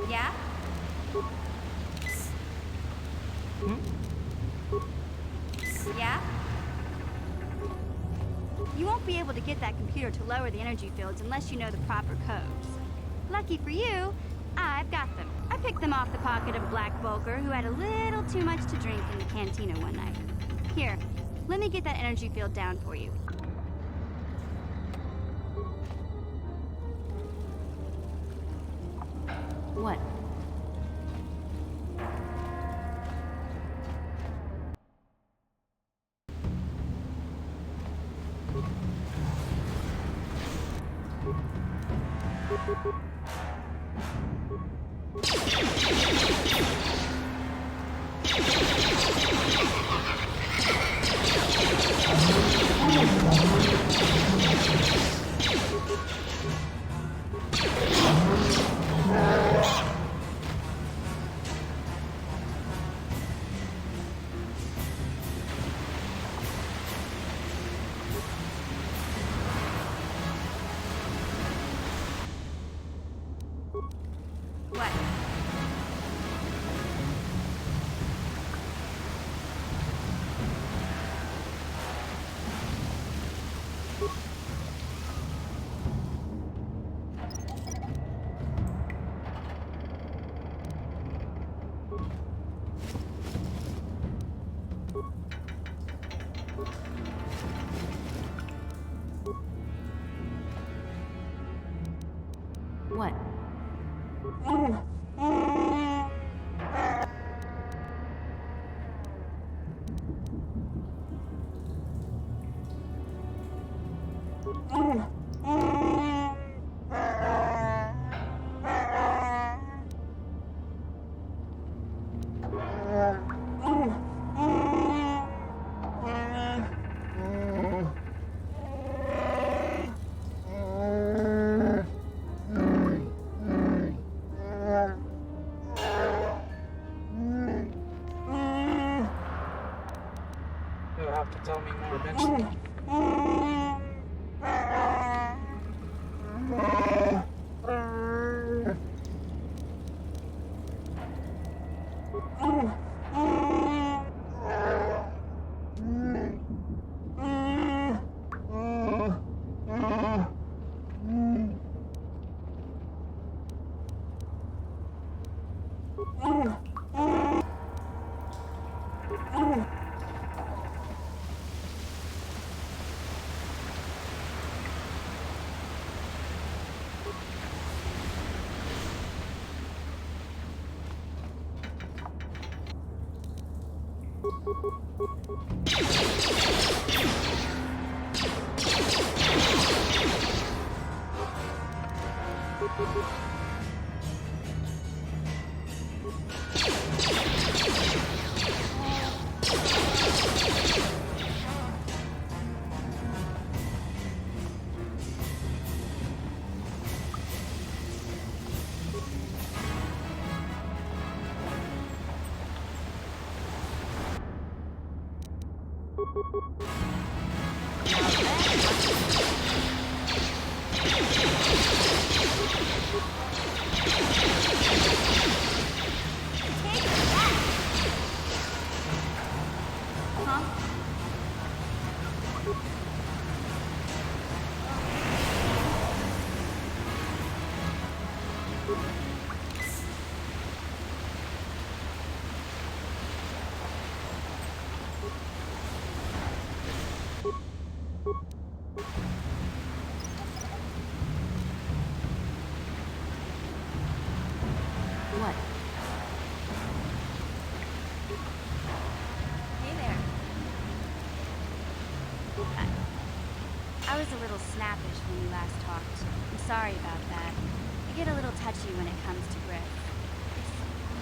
Yeah? Yeah? You won't be able to get that computer to lower the energy fields unless you know the proper codes. Lucky for you, I've got them. I picked them off the pocket of Black Bulker, who had a little too much to drink in the cantina one night. Here, let me get that energy field down for you. what? What? You'll have to tell me more eventually. What? Hey there. I was a little snappish when we last talked. I'm sorry about that. I get a little touchy when it comes to Griff. It's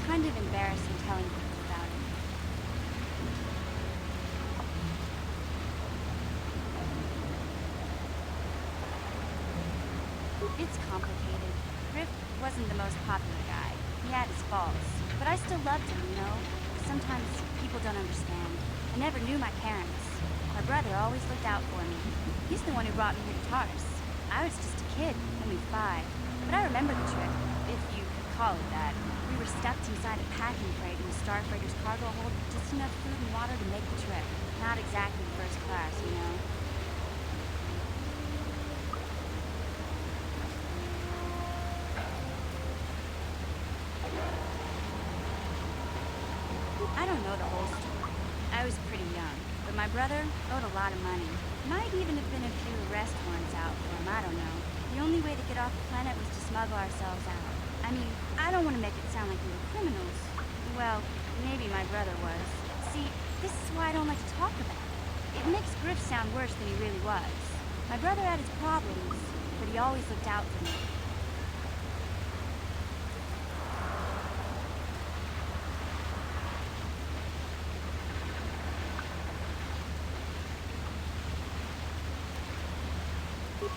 kind of embarrassing telling people about it. It's complicated. Griff wasn't the most popular guy. He had his faults. But I still loved him, you know? Sometimes people don't understand. I never knew my parents. My brother always looked out for me. He's the one who brought me here to Tars. I was just a kid, only 5. But I remember the trip, if you could call it that. We were stuck inside a packing crate in the Starfreighter's cargo hold with just enough food and water to make the trip. Not exactly first class, you know? I don't know the whole story. I was pretty young, but my brother owed a lot of money. Might even have been a few arrest warrants out for him, I don't know. The only way to get off the planet was to smuggle ourselves out. I mean, I don't want to make it sound like we were criminals. Well, maybe my brother was. See, this is why I don't like to talk about it. It makes Griff sound worse than he really was. My brother had his problems, but he always looked out for me.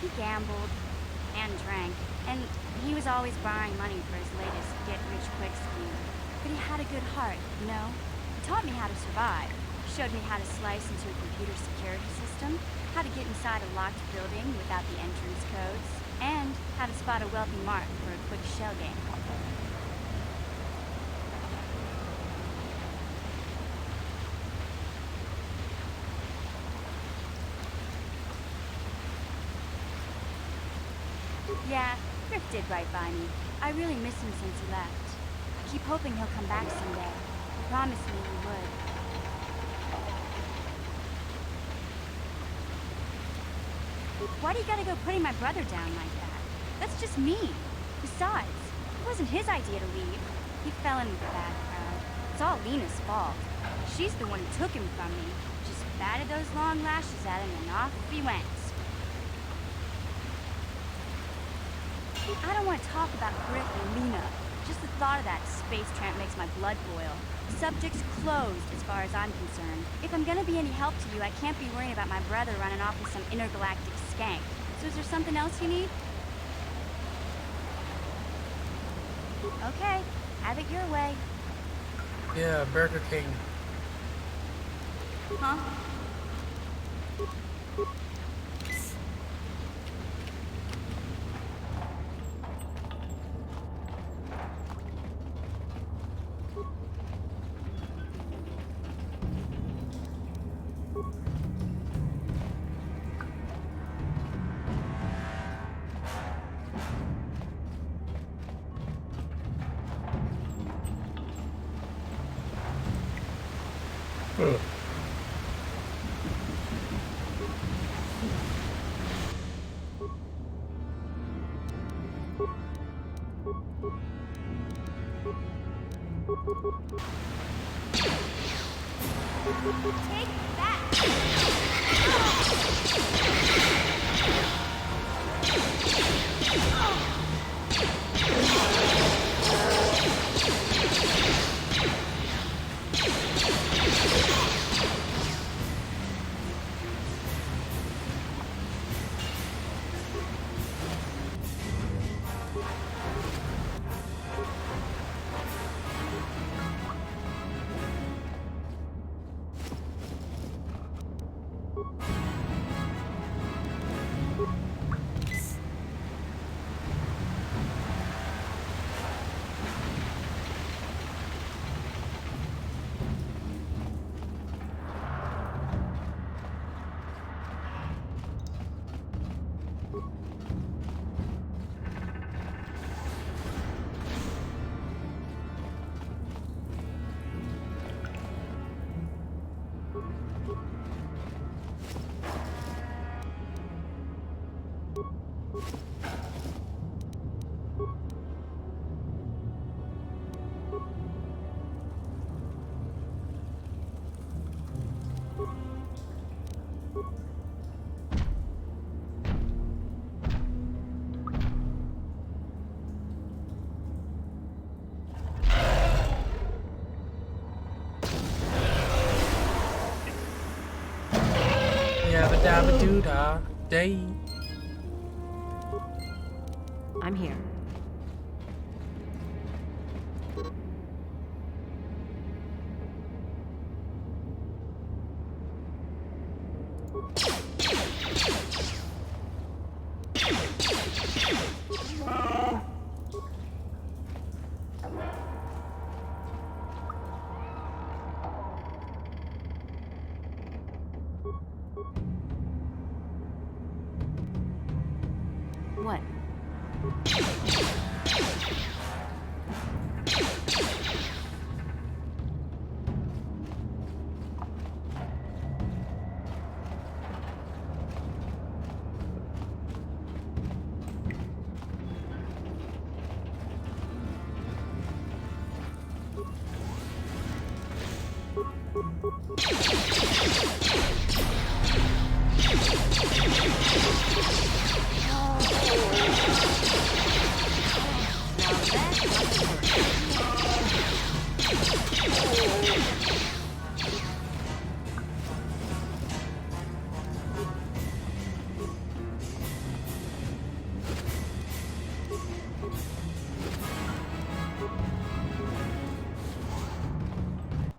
He gambled and drank, and he was always borrowing money for his latest get-rich-quick scheme. But he had a good heart, you know? He taught me how to survive, showed me how to slice into a computer security system, how to get inside a locked building without the entrance codes, and how to spot a wealthy mark for a quick shell game. Yeah, Griff did right by me. I really miss him since he left. I keep hoping he'll come back someday. He promised me he would. Why do you gotta go putting my brother down like that? That's just mean. Besides, it wasn't his idea to leave. He fell in with the bad crowd. It's all Lena's fault. She's the one who took him from me. Just batted those long lashes at him and off he went. I don't want to talk about Griff or Lena. Just the thought of that space tramp makes my blood boil. Subject's closed as far as I'm concerned. If I'm gonna be any help to you, I can't be worrying about my brother running off with some intergalactic skank. So is there something else you need? Okay, have it your way. Yeah, Burger King. Huh? Take Yabba dabba doo da day. I'm here. What?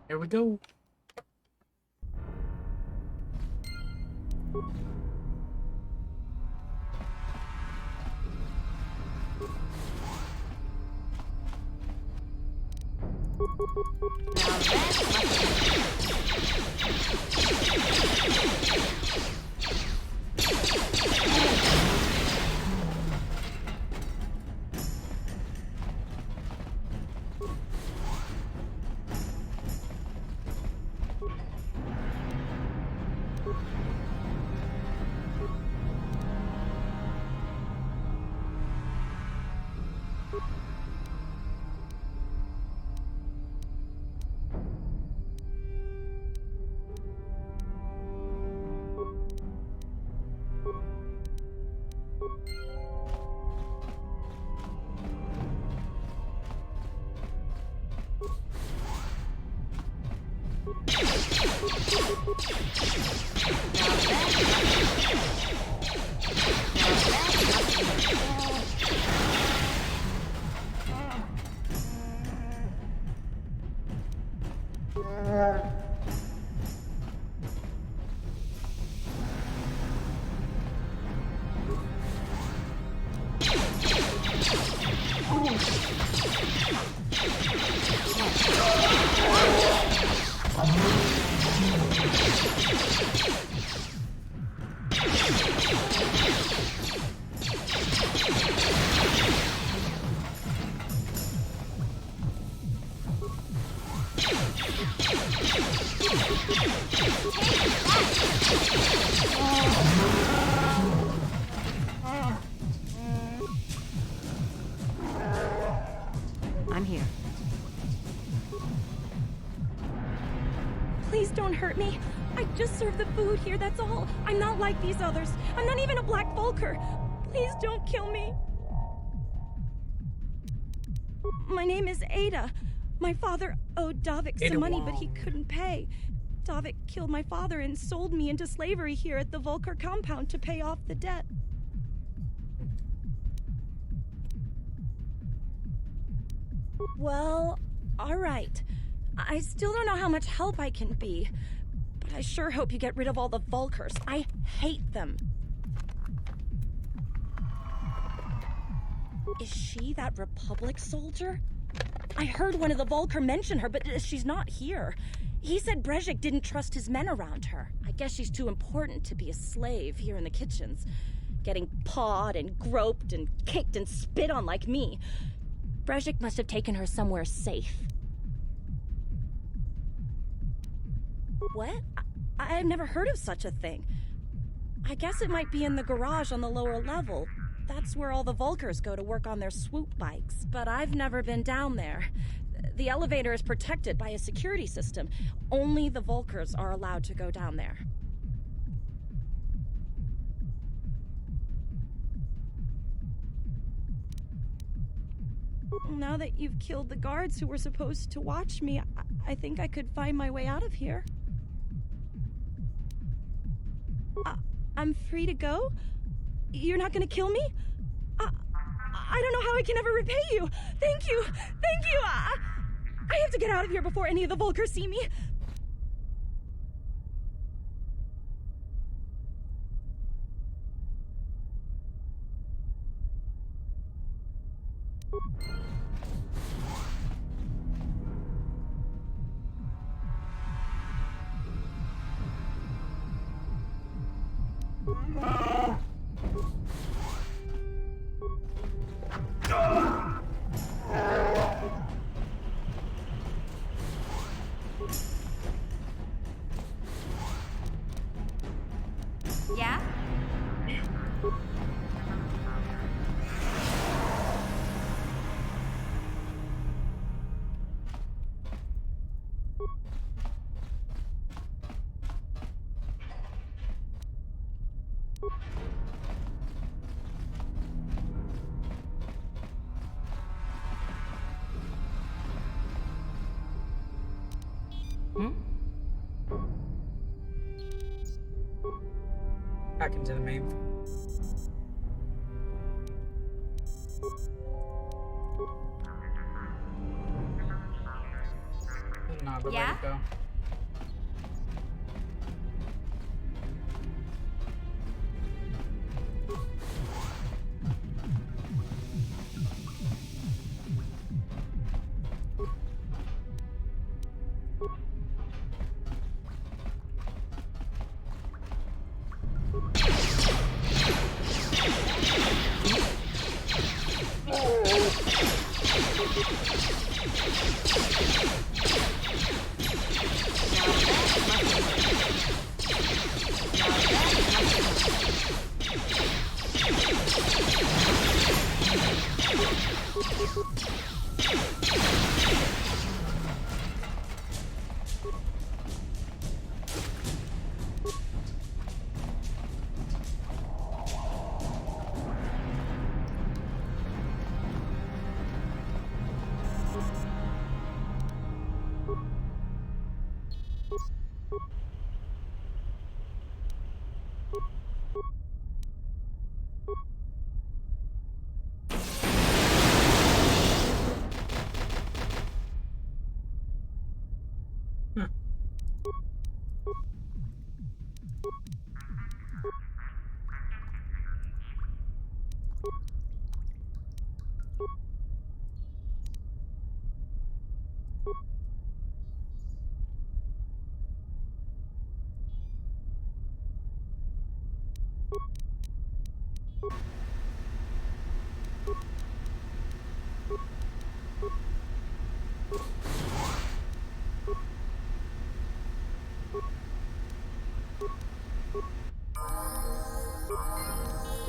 Here we go. I'm here. Please don't hurt me. I just serve the food here, that's all. I'm not like these others. I'm not even a Black Vulker. Please don't kill me. My name is Ada. My father owed Davik some money, but he couldn't pay. Davik killed my father and sold me into slavery here at the Vulker compound to pay off the debt. Well, all right. I still don't know how much help I can be, but I sure hope you get rid of all the Vulkers. I hate them. Is she that Republic soldier? I heard one of the Vulker mention her, but she's not here. He said Brezhik didn't trust his men around her. I guess she's too important to be a slave here in the kitchens, getting pawed and groped and kicked and spit on like me. Brezhik must have taken her somewhere safe. What? I've never heard of such a thing. I guess it might be in the garage on the lower level. That's where all the Vulkers go to work on their swoop bikes. But I've never been down there. The elevator is protected by a security system. Only the Vulkers are allowed to go down there. Now that you've killed the guards who were supposed to watch me, I think I could find my way out of here. I'm free to go? You're not gonna kill me? I don't know how I can ever repay you. Thank you. Thank you. I have to get out of here before any of the Vulkers see me. Yeah? Back into the main. Not the way to go.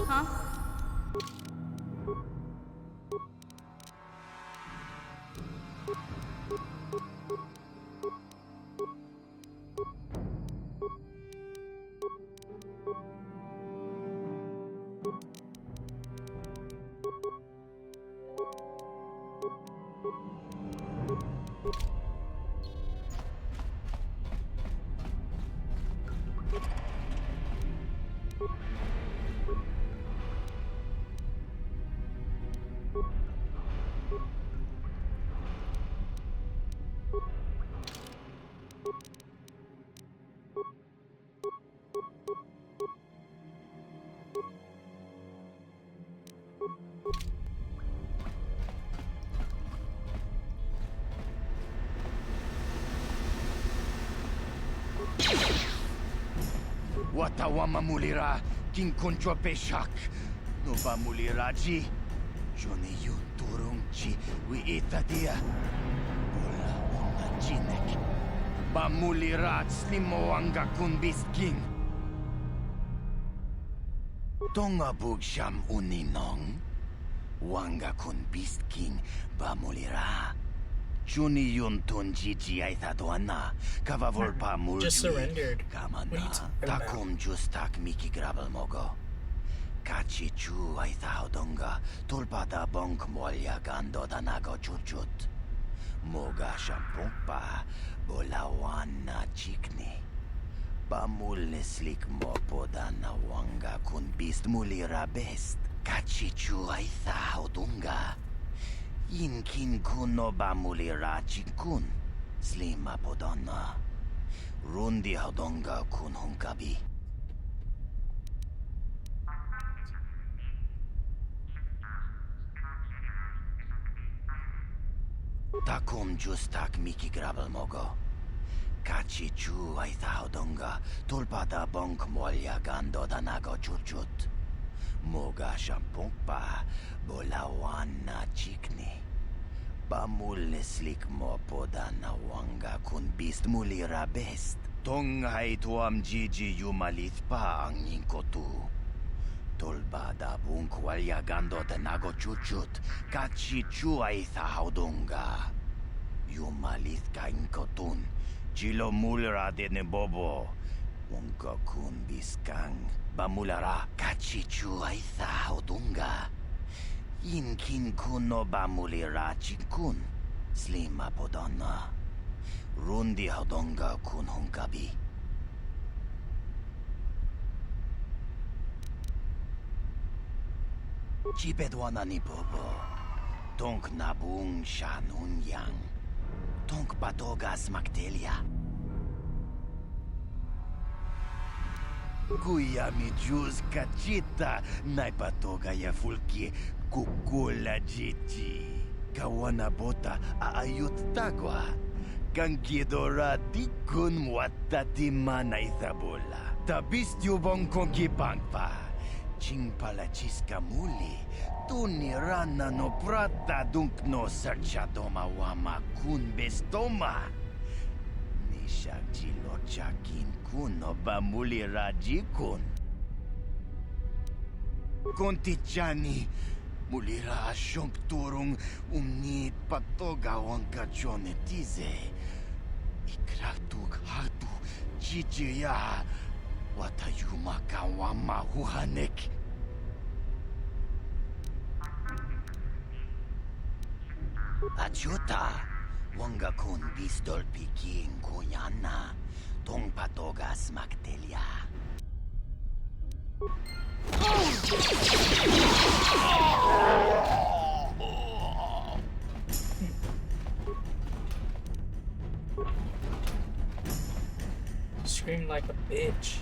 Huh? Watawama mulira kinkonjwa peshak. No ba muliraji? Joni yun turungchi wi itadia. Bola una jinek. Ba mulirat slimoanga kun bisking. Tonga bugsham uninong. Wanga kun bisking ba mulira. Juni yun tunjiji aithadoana. Kavavolpa mulji. Just surrendered. Kamana. Takum justak miki grabel mogo. Kachi chu aithaudonga. Tulpada bonk molya gando danago chuchut. Moga shampumpa. Bolawana chikni. Bamul slik mopo dana wanga kun bist mulira best. Kachi chu aithaudonga. Inkin kuno bamulira chinkun. Slima podonna. Rundi hodonga kun hunkabi. Takum justak miki grabel mogo. Kachi chu aitha hodonga. Tulpada bonk molya gando danago chuchut. Moga shampumpa. Bolawana chikni. Bamul slik mopo dana wanga kun bist mulira best. Tonghai tuam jiji yumalith pa ang inkotu. Tolbada bunk walya gando danago chuchut. Kachi chu aitha haudunga. Yumalith ka inkotun. Chilo mulira de bobo. Wonka kun biskang. Bamulara kachi chu aitha haudunga. Inkin kuno bamulira chinkun. Slima podonna. Rundi hodonga kun hunkabi. Chipedwana ni bobo. Tonk nabung shanun yang. Tonk patogas maktelia. Kuya mi juz kachita. Naipatoga ya fulki. Kukula jiti. Kawana bota aayut tagwa. Kankidora dikun mwatati mana ithabola. Tabist yubong kongi pangpa. Chingpala chiska muli. Tunirana no prata dunk no serchadoma wama kun bestoma. Nishak chilochakin kun no bamuli rajikun. Kontichani. Mulira shonk turung umni patoga wanka chonetize. Ikratuk hatu chichiya. Watayuma kawama huhanek. Achuta. Wanga kun bistol piking kuyana. Tong patogas maktelia. Screamed like a bitch.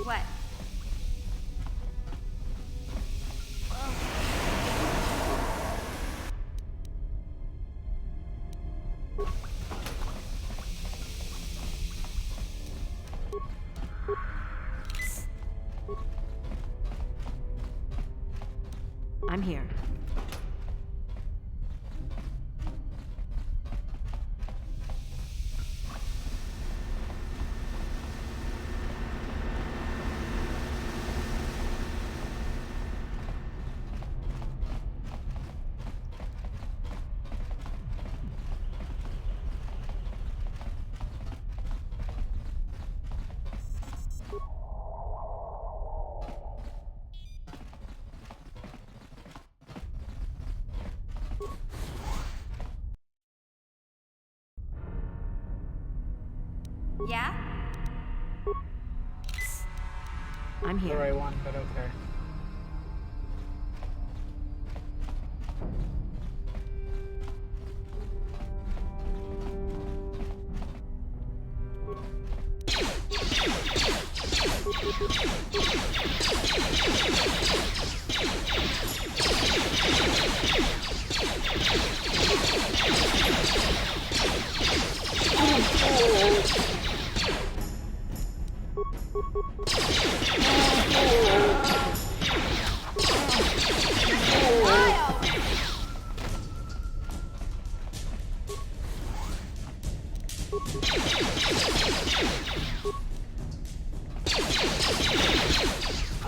What? I'm here. Yeah? I'm here. The right one, but okay.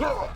Yeah?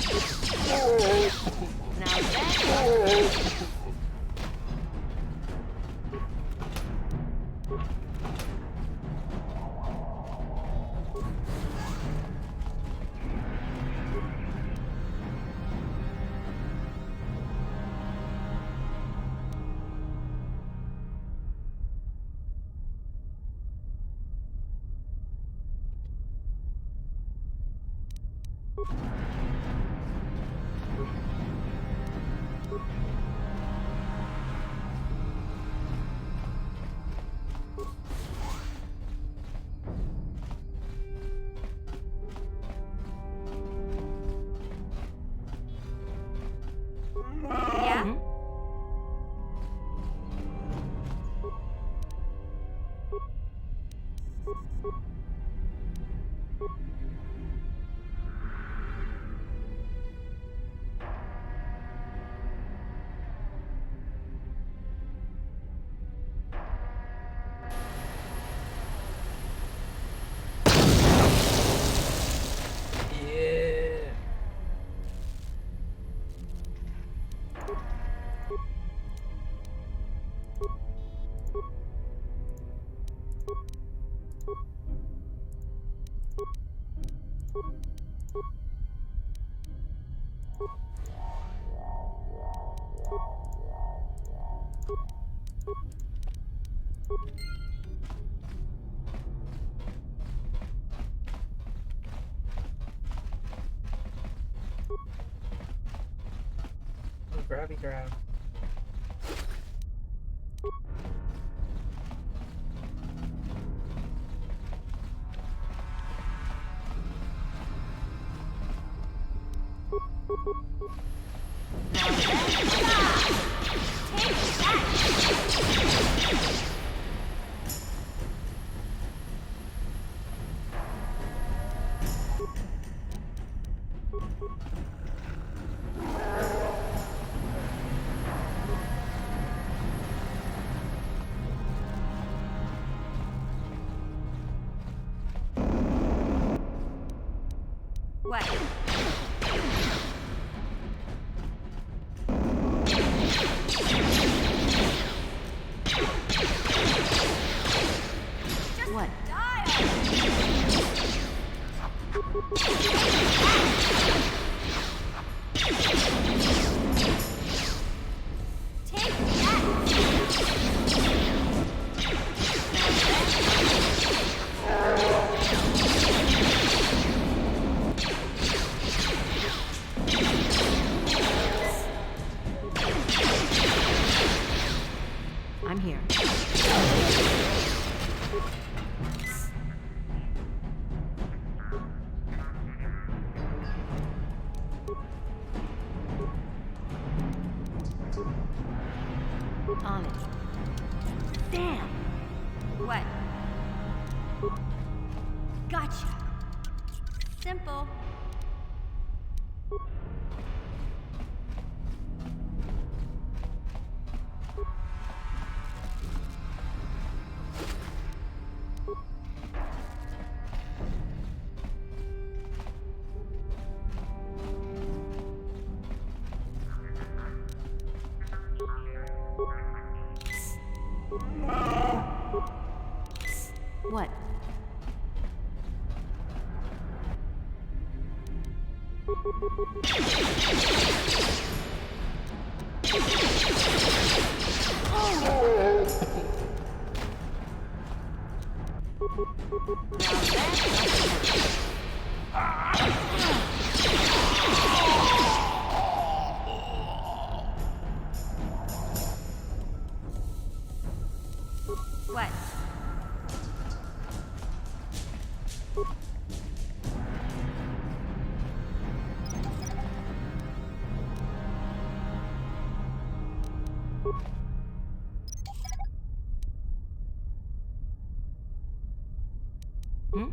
Yeah. Oh, grabby grab. What? What? I'm here. On it. Damn. What? Gotcha. Simple. What? What? Hmm?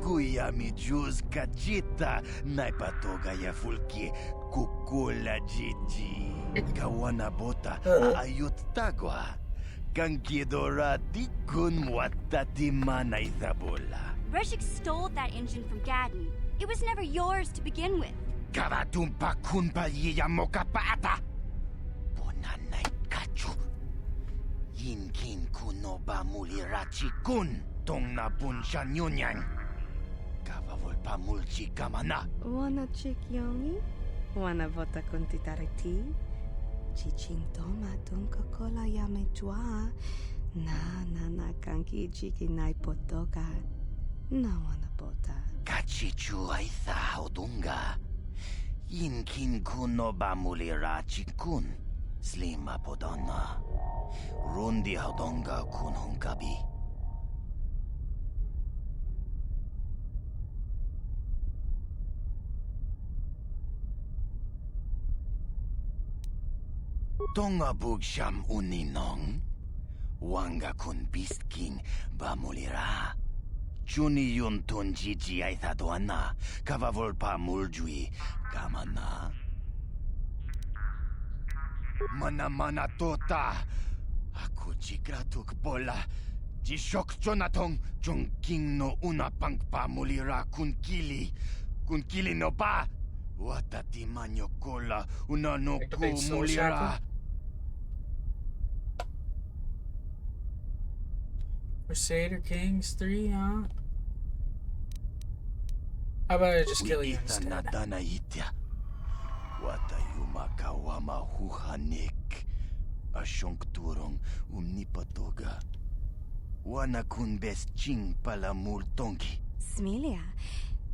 Kuya mi juz kachita, naipatoga ya fulki, kukula jiji. Kawana bota, ayut tagwa. Kankidora tikun watati mana isabola. Breshik stole that engine from Gadden. It was never yours to begin with. Karatumpa kunpa yiya mokapaata. Bonanay kachu. Yinkin kunoba mulirachi kun. Tong na bunsha nyunyang. Kavavulpa mulchi kamana. Wanna chick yoni? Wanna vota con titariti? Chichintoma tunka kola yame chua. Na kanki chiki nai potoka. Na wanna bota. Kachichu aitha odunga. Yinkin kunoba mulirachi kun. Slima podonna. Rundi hodonga kun hunkabi. Tonga bugsham uninong. Wanga kun Beast King bamulira. Juni yun tun jiji ay thaduana. Kavavol pa muljui kamana. Mana tota. Aku jigratuk bola. Jishok Jonatong Jung King no una pang pamulira kun kili. Kun kili no ba. Watati manyo kola una no ku mulira. Crusader Kings 3, huh? How about I just kill you instead? Watayuma kawama huhanik. Ashonk turong umnipatoga. Wana kun bes ching pala multongi. Smilia,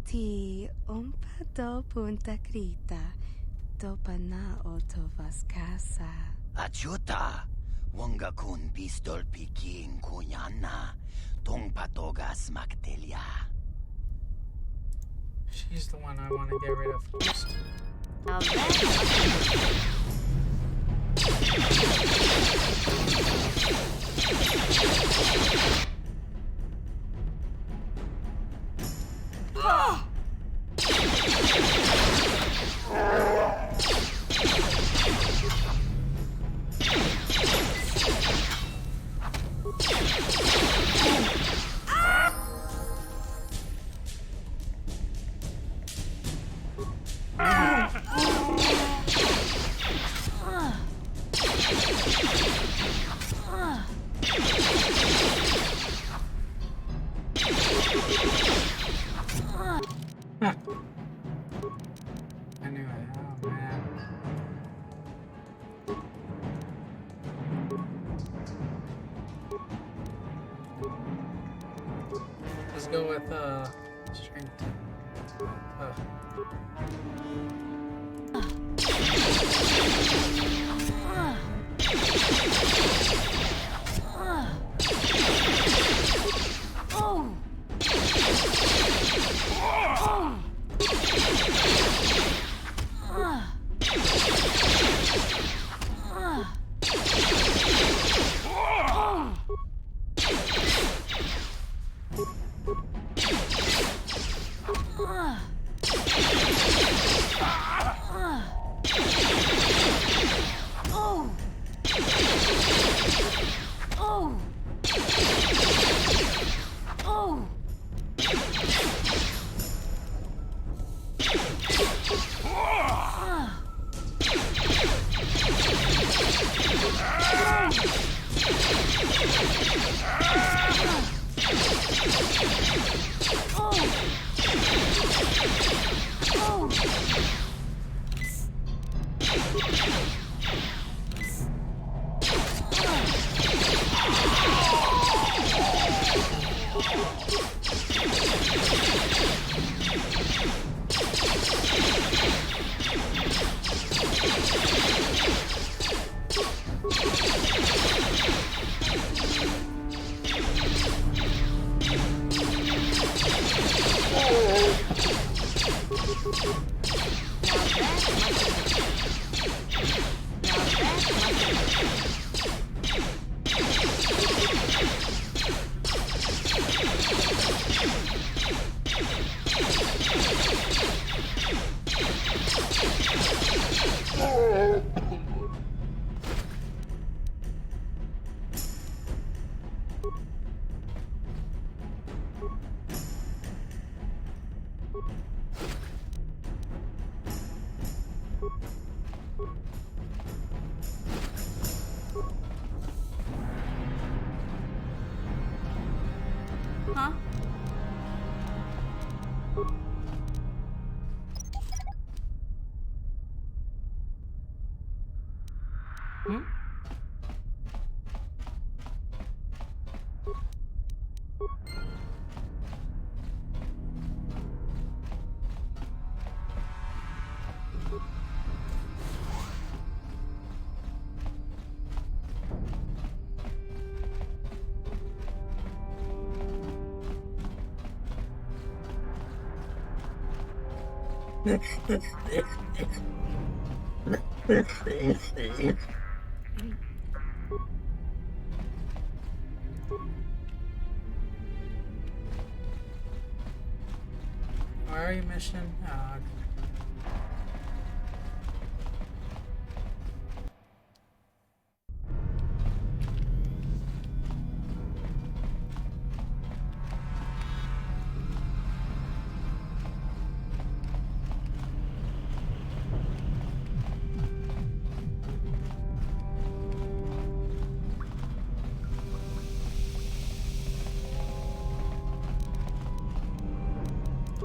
ti umpa do punta krita. Dopa na otovas casa. Achuta. Wanga kun pistol piking kunyana. Tong patogas maktelia. She's the one I want to get rid of first. Anyway, oh man. Let's go with strength. Huh? Hmm? Where are you, mission? Oh, okay.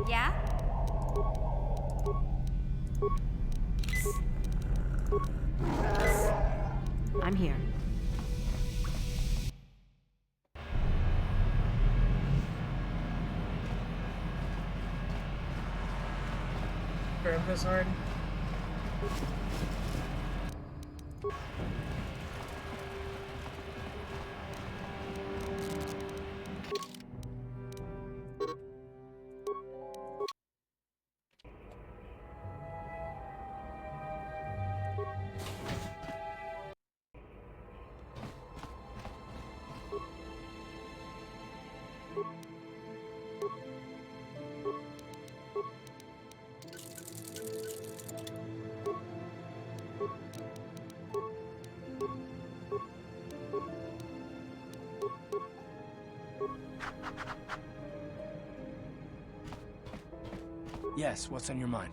Yeah? I'm here. Grab this already. Yes, what's on your mind?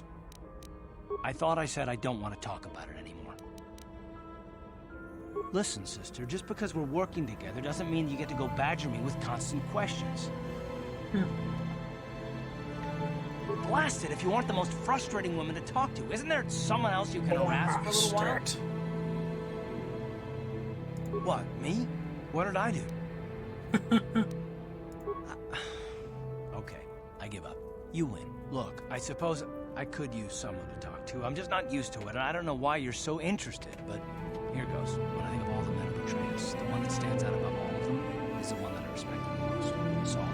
I thought I said I don't want to talk about it anymore. Listen, sister, just because we're working together doesn't mean you get to go badger me with constant questions. Blast it if you aren't the most frustrating woman to talk to. Isn't there someone else you can harass for a little while? What, me? What did I do? Okay, I give up. You win. Look, I suppose I could use someone to talk to. I'm just not used to it, and I don't know why you're so interested, but here goes. When I think of all the men who betrayed us, the one that stands out above all of them is the one that I respect the most. Saul.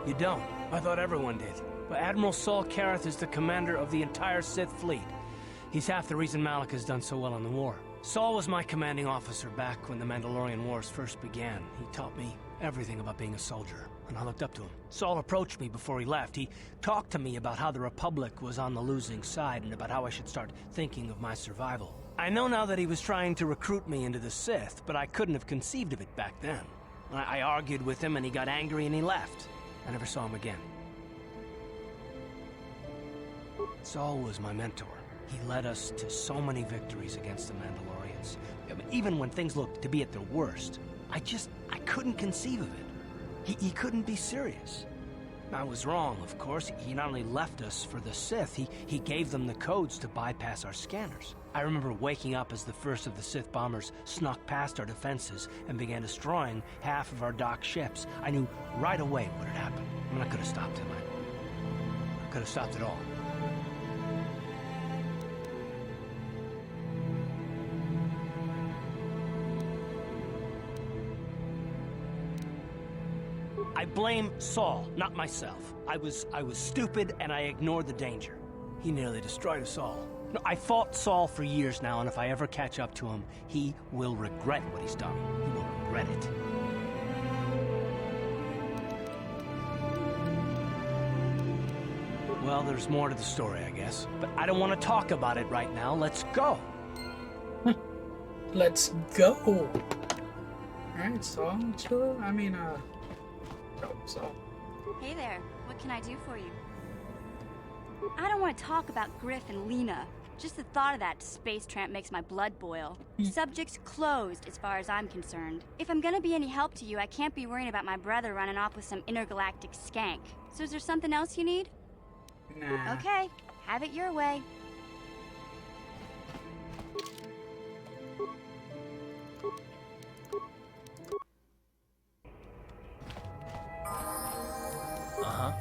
You don't? I thought everyone did. But Admiral Saul Kareth is the commander of the entire Sith fleet. He's half the reason Malak has done so well in the war. Saul was my commanding officer back when the Mandalorian Wars first began. He taught me everything about being a soldier, and I looked up to him. Saul approached me before he left. He talked to me about how the Republic was on the losing side and about how I should start thinking of my survival. I know now that he was trying to recruit me into the Sith, but I couldn't have conceived of it back then. I argued with him and he got angry and he left. I never saw him again. Saul was my mentor. He led us to so many victories against the Mandalorians. Even when things looked to be at their worst, I couldn't conceive of it. He couldn't be serious. I was wrong, of course. He not only left us for the Sith, he gave them the codes to bypass our scanners. I remember waking up as the first of the Sith bombers snuck past our defenses and began destroying half of our docked ships. I knew right away what had happened. I mean, I could have stopped him. I could have stopped it all. I blame Saul, not myself. I was stupid and I ignored the danger. He nearly destroyed us all. No, I fought Saul for years now, and if I ever catch up to him, he will regret what he's done. He will regret it. Well, there's more to the story, I guess. But I don't want to talk about it right now. Let's go. Let's go. Alright, Saul, chill. I mean, Saul. Hey there, what can I do for you? I don't want to talk about Griff and Lena. Just the thought of that space tramp makes my blood boil. Subject's closed as far as I'm concerned. If I'm gonna be any help to you, I can't be worrying about my brother running off with some intergalactic skank. So is there something else you need? Nah. Okay, have it your way. Uh-huh.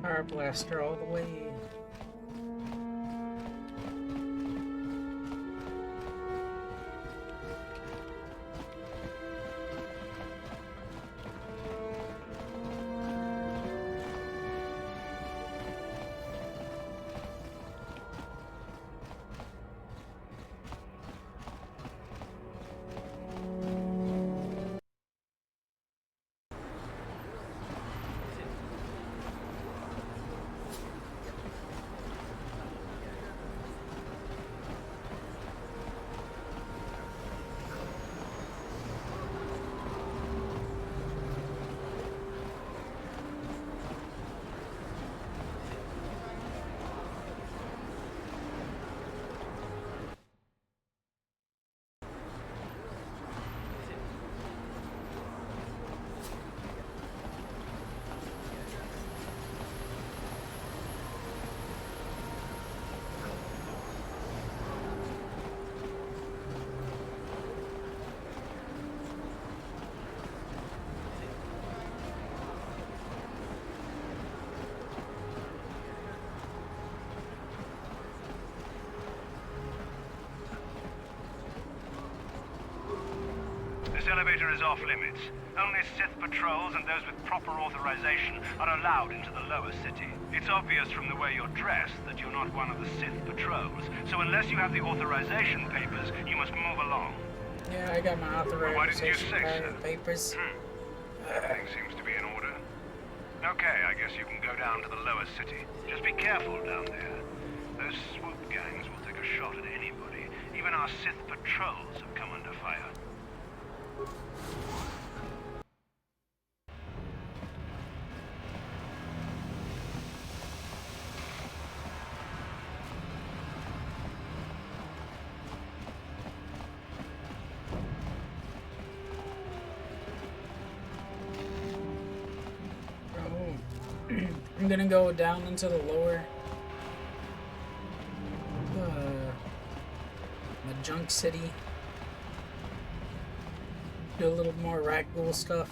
Fire blaster all the way. This elevator is off limits. Only Sith patrols and those with proper authorization are allowed into the lower city. It's obvious from the way you're dressed that you're not one of the Sith patrols, so unless you have the authorization papers, you must move along. Yeah, I got my Why didn't you authorization say so? papers. Everything seems to be in order. Okay, I guess you can go down to the lower city. Just be careful down there. Those swoop gangs will take a shot at anybody. Even our Sith patrols have come under fire. I'm gonna go down into the lower the junk city. Do a little more ragdoll stuff.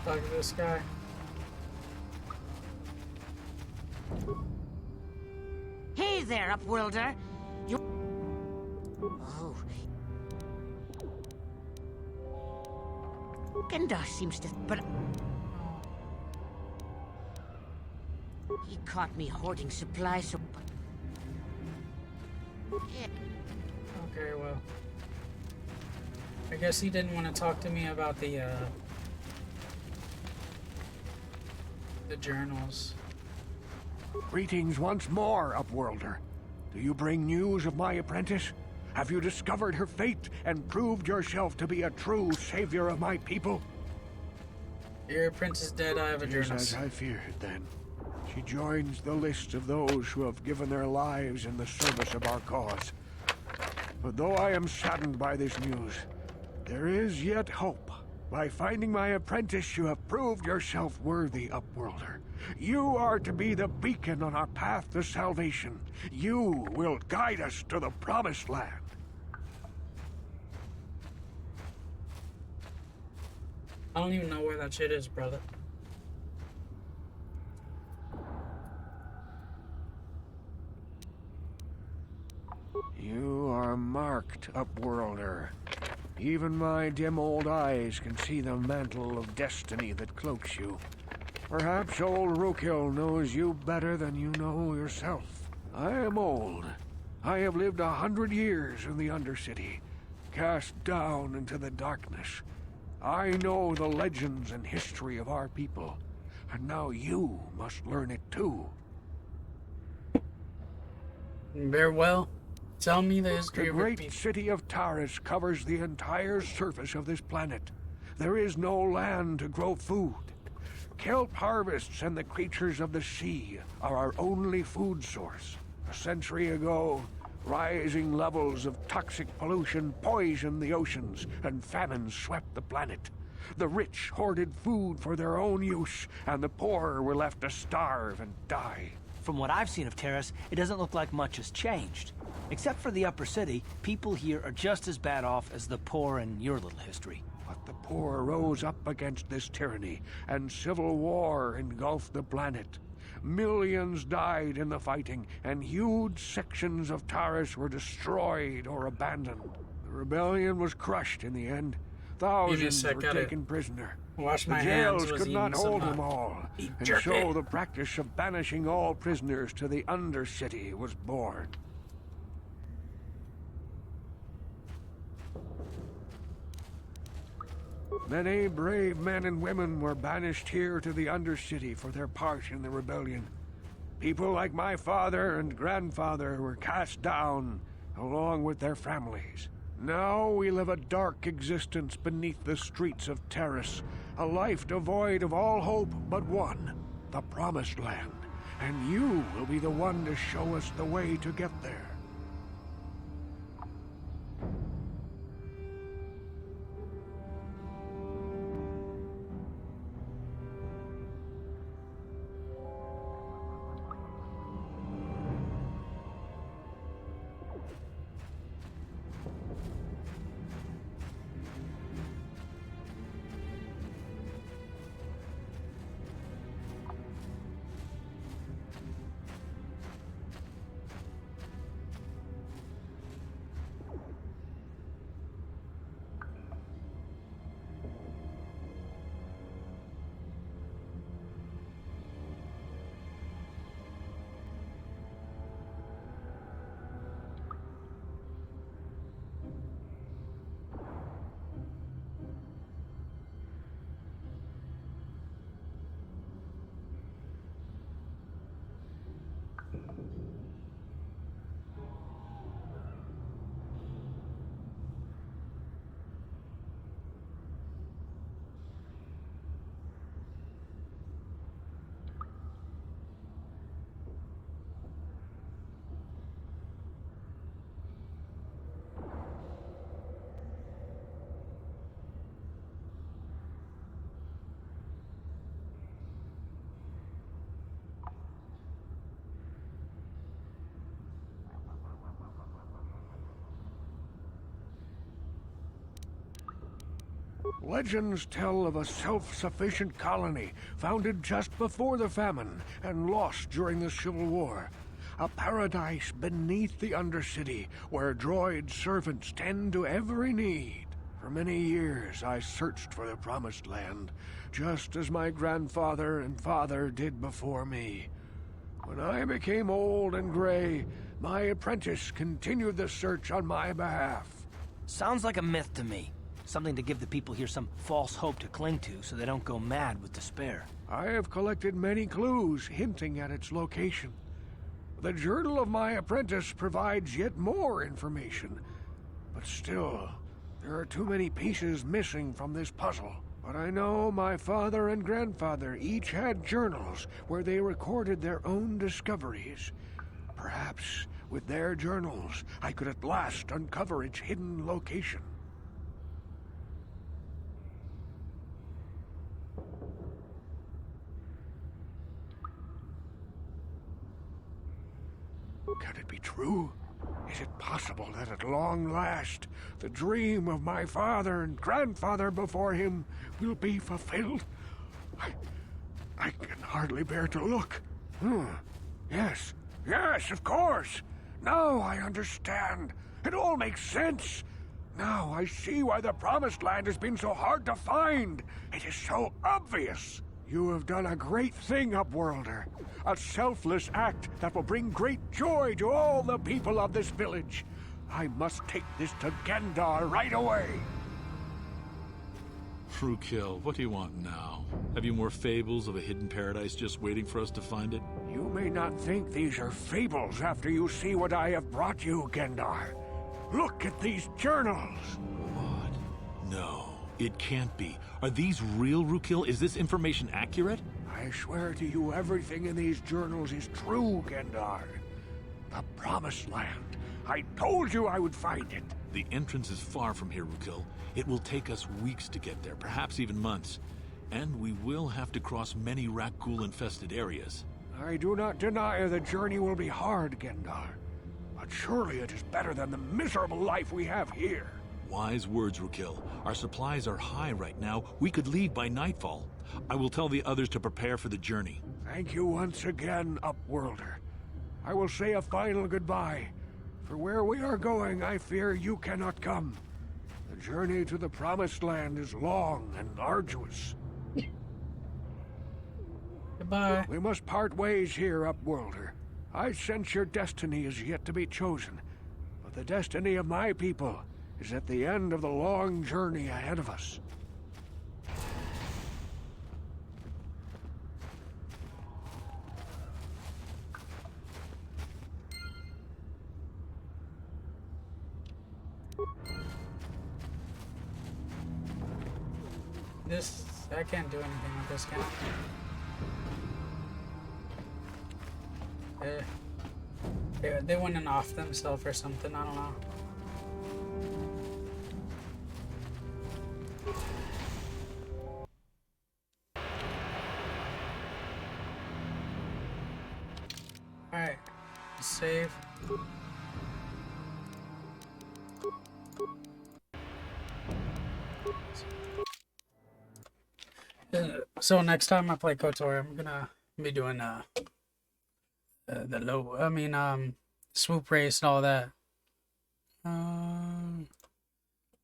Talk to this guy. Hey there, Upworlder. You... Oh. Gendar seems to... But... He caught me hoarding supplies, so... Yeah. Okay, well. I guess he didn't want to talk to me about the journals. Greetings once more, Upworlder. Do you bring news of my apprentice? Have you discovered her fate and proved yourself to be a true savior of my people? Your apprentice is dead, I have a journal. As I feared, then. She joins the list of those who have given their lives in the service of our cause. But though I am saddened by this news, there is yet hope. By finding my apprentice, you have proved yourself worthy, Upworlder. You are to be the beacon on our path to salvation. You will guide us to the promised land. I don't even know where that shit is, brother. You are marked, Upworlder. Even my dim old eyes can see the mantle of destiny that cloaks you. Perhaps old Rookhill knows you better than you know yourself. I am old. I have lived 100 years in the Undercity, cast down into the darkness. I know the legends and history of our people, and now you must learn it too. Very well. Tell me the history of the great city of Taris covers the entire surface of this planet. There is no land to grow food. Kelp harvests and the creatures of the sea are our only food source. A century ago, rising levels of toxic pollution poisoned the oceans, and famine swept the planet. The rich hoarded food for their own use, and the poor were left to starve and die. From what I've seen of Terrace, it doesn't look like much has changed. Except for the upper city, people here are just as bad off as the poor in your little history. But the poor rose up against this tyranny, and civil war engulfed the planet. Millions died in the fighting, and huge sections of Taris were destroyed or abandoned. The rebellion was crushed in the end. Thousands were taken prisoner. Wash my the jails hands. could not hold them all, and so jerky. the practice of banishing all prisoners to the Undercity was born. Many brave men and women were banished here to the Undercity for their part in the rebellion. People like my father and grandfather were cast down, along with their families. Now we live a dark existence beneath the streets of Terrace, a life devoid of all hope but one, the Promised Land. And you will be the one to show us the way to get there. Legends tell of a self-sufficient colony founded just before the famine and lost during the Civil War. A paradise beneath the Undercity where droid servants tend to every need. For many years I searched for the Promised Land, just as my grandfather and father did before me. When I became old and gray, my apprentice continued the search on my behalf. Sounds like a myth to me. Something to give the people here some false hope to cling to so they don't go mad with despair. I have collected many clues hinting at its location. The journal of my apprentice provides yet more information. But still, there are too many pieces missing from this puzzle. But I know my father and grandfather each had journals where they recorded their own discoveries. Perhaps with their journals, I could at last uncover its hidden location. Can it be true? Is it possible that at long last, the dream of my father and grandfather before him will be fulfilled? I can hardly bear to look. Yes, of course. Now I understand. It all makes sense. Now I see why the Promised Land has been so hard to find. It is so obvious. You have done a great thing, Upworlder. A selfless act that will bring great joy to all the people of this village. I must take this to Gendar right away. Frukill, what do you want now? Have you more fables of a hidden paradise just waiting for us to find it? You may not think these are fables after you see what I have brought you, Gendar. Look at these journals. What? No. It can't be. Are these real, Rukil? Is this information accurate? I swear to you, everything in these journals is true, Gendar. The Promised Land. I told you I would find it. The entrance is far from here, Rukil. It will take us weeks to get there, perhaps even months. And we will have to cross many Rakghoul-infested areas. I do not deny the journey will be hard, Gendar. But surely it is better than the miserable life we have here. Wise words, Rukil. Our supplies are high right now. We could leave by nightfall. I will tell the others to prepare for the journey. Thank you once again, Upworlder. I will say a final goodbye. For where we are going, I fear you cannot come. The journey to the Promised Land is long and arduous. Goodbye. We must part ways here, Upworlder. I sense your destiny is yet to be chosen. But the destiny of my people is at the end of the long journey ahead of us. This, I can't do anything with this, can I? They went off themselves or something, I don't know. Alright, save. So next time I play KOTOR, I'm gonna be doing the swoop race and all that.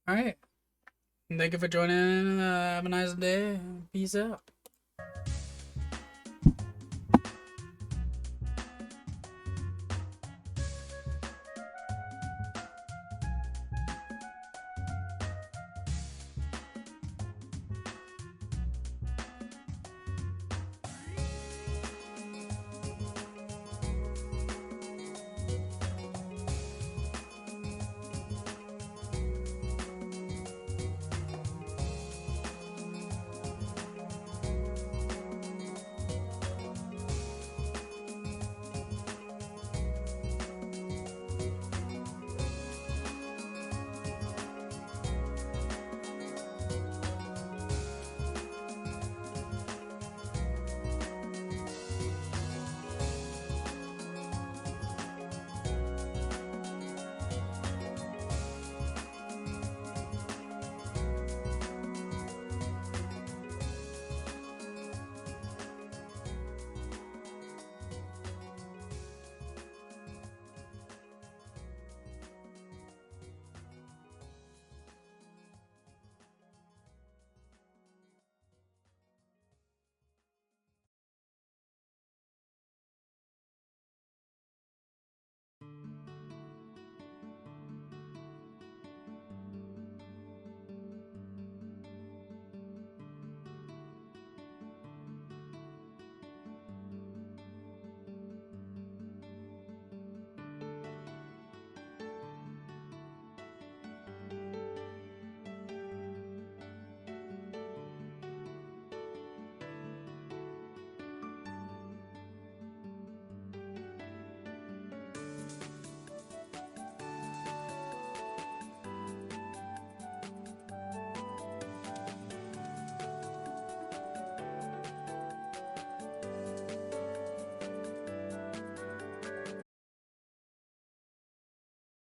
Alright. Thank you for joining. Have a nice day. Peace out.